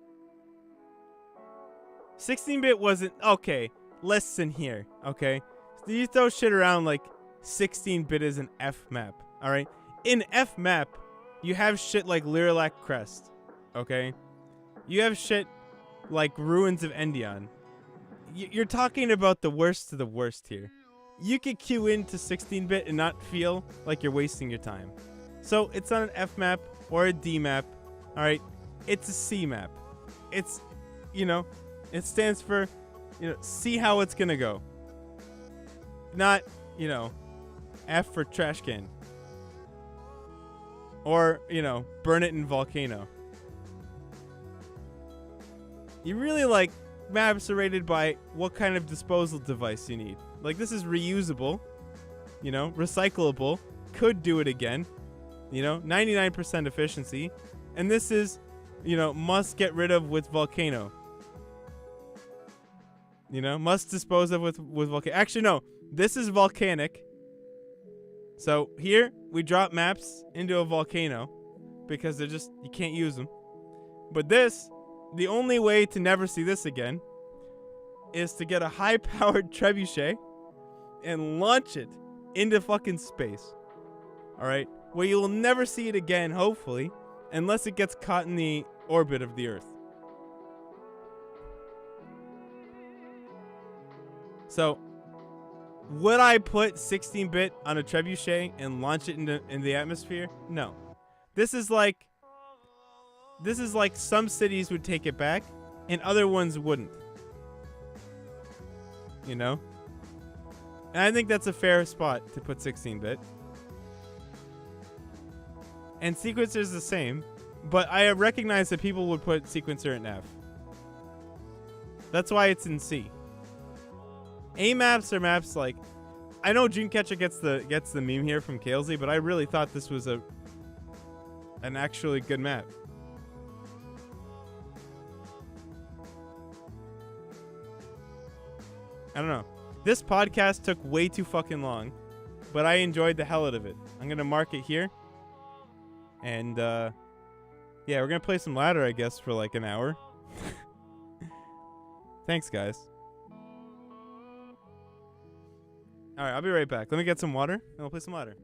16-bit wasn't okay. Listen here, okay? So you throw shit around like 16-bit is an F map, all right? In F map, you have shit like Liralac Crest, okay? You have shit like Ruins of Endion. You're talking about the worst of the worst here. You could queue into 16-bit and not feel like you're wasting your time. So it's not an F map or a D map, all right? It's a C map. It's, it stands for, see how it's gonna go. Not, F for trash can. Or, burn it in volcano. You really like maps are rated by what kind of disposal device you need. Like, this is reusable, recyclable, could do it again, 99% efficiency. And this is, must get rid of with volcano. Must dispose of with volcano. Actually, no, this is volcanic. So here we drop maps into a volcano because they're just, you can't use them. But this, the only way to never see this again is to get a high-powered trebuchet and launch it into fucking space. All right? Where you'll never see it again, hopefully, unless it gets caught in the orbit of the Earth. So, would I put 16-bit on a trebuchet and launch it in the atmosphere? No. This is like some cities would take it back and other ones wouldn't. And I think that's a fair spot to put 16-bit. And Sequencer is the same, but I recognize that people would put Sequencer in F. That's why it's in C. A maps are maps like, I know Dreamcatcher gets the meme here from Kalesy, but I really thought this was an actually good map. I don't know. This podcast took way too fucking long, but I enjoyed the hell out of it. I'm gonna mark it here, and yeah, we're gonna play some ladder, I guess, for like an hour. Thanks, guys. All right, I'll be right back. Let me get some water, and we'll play some ladder.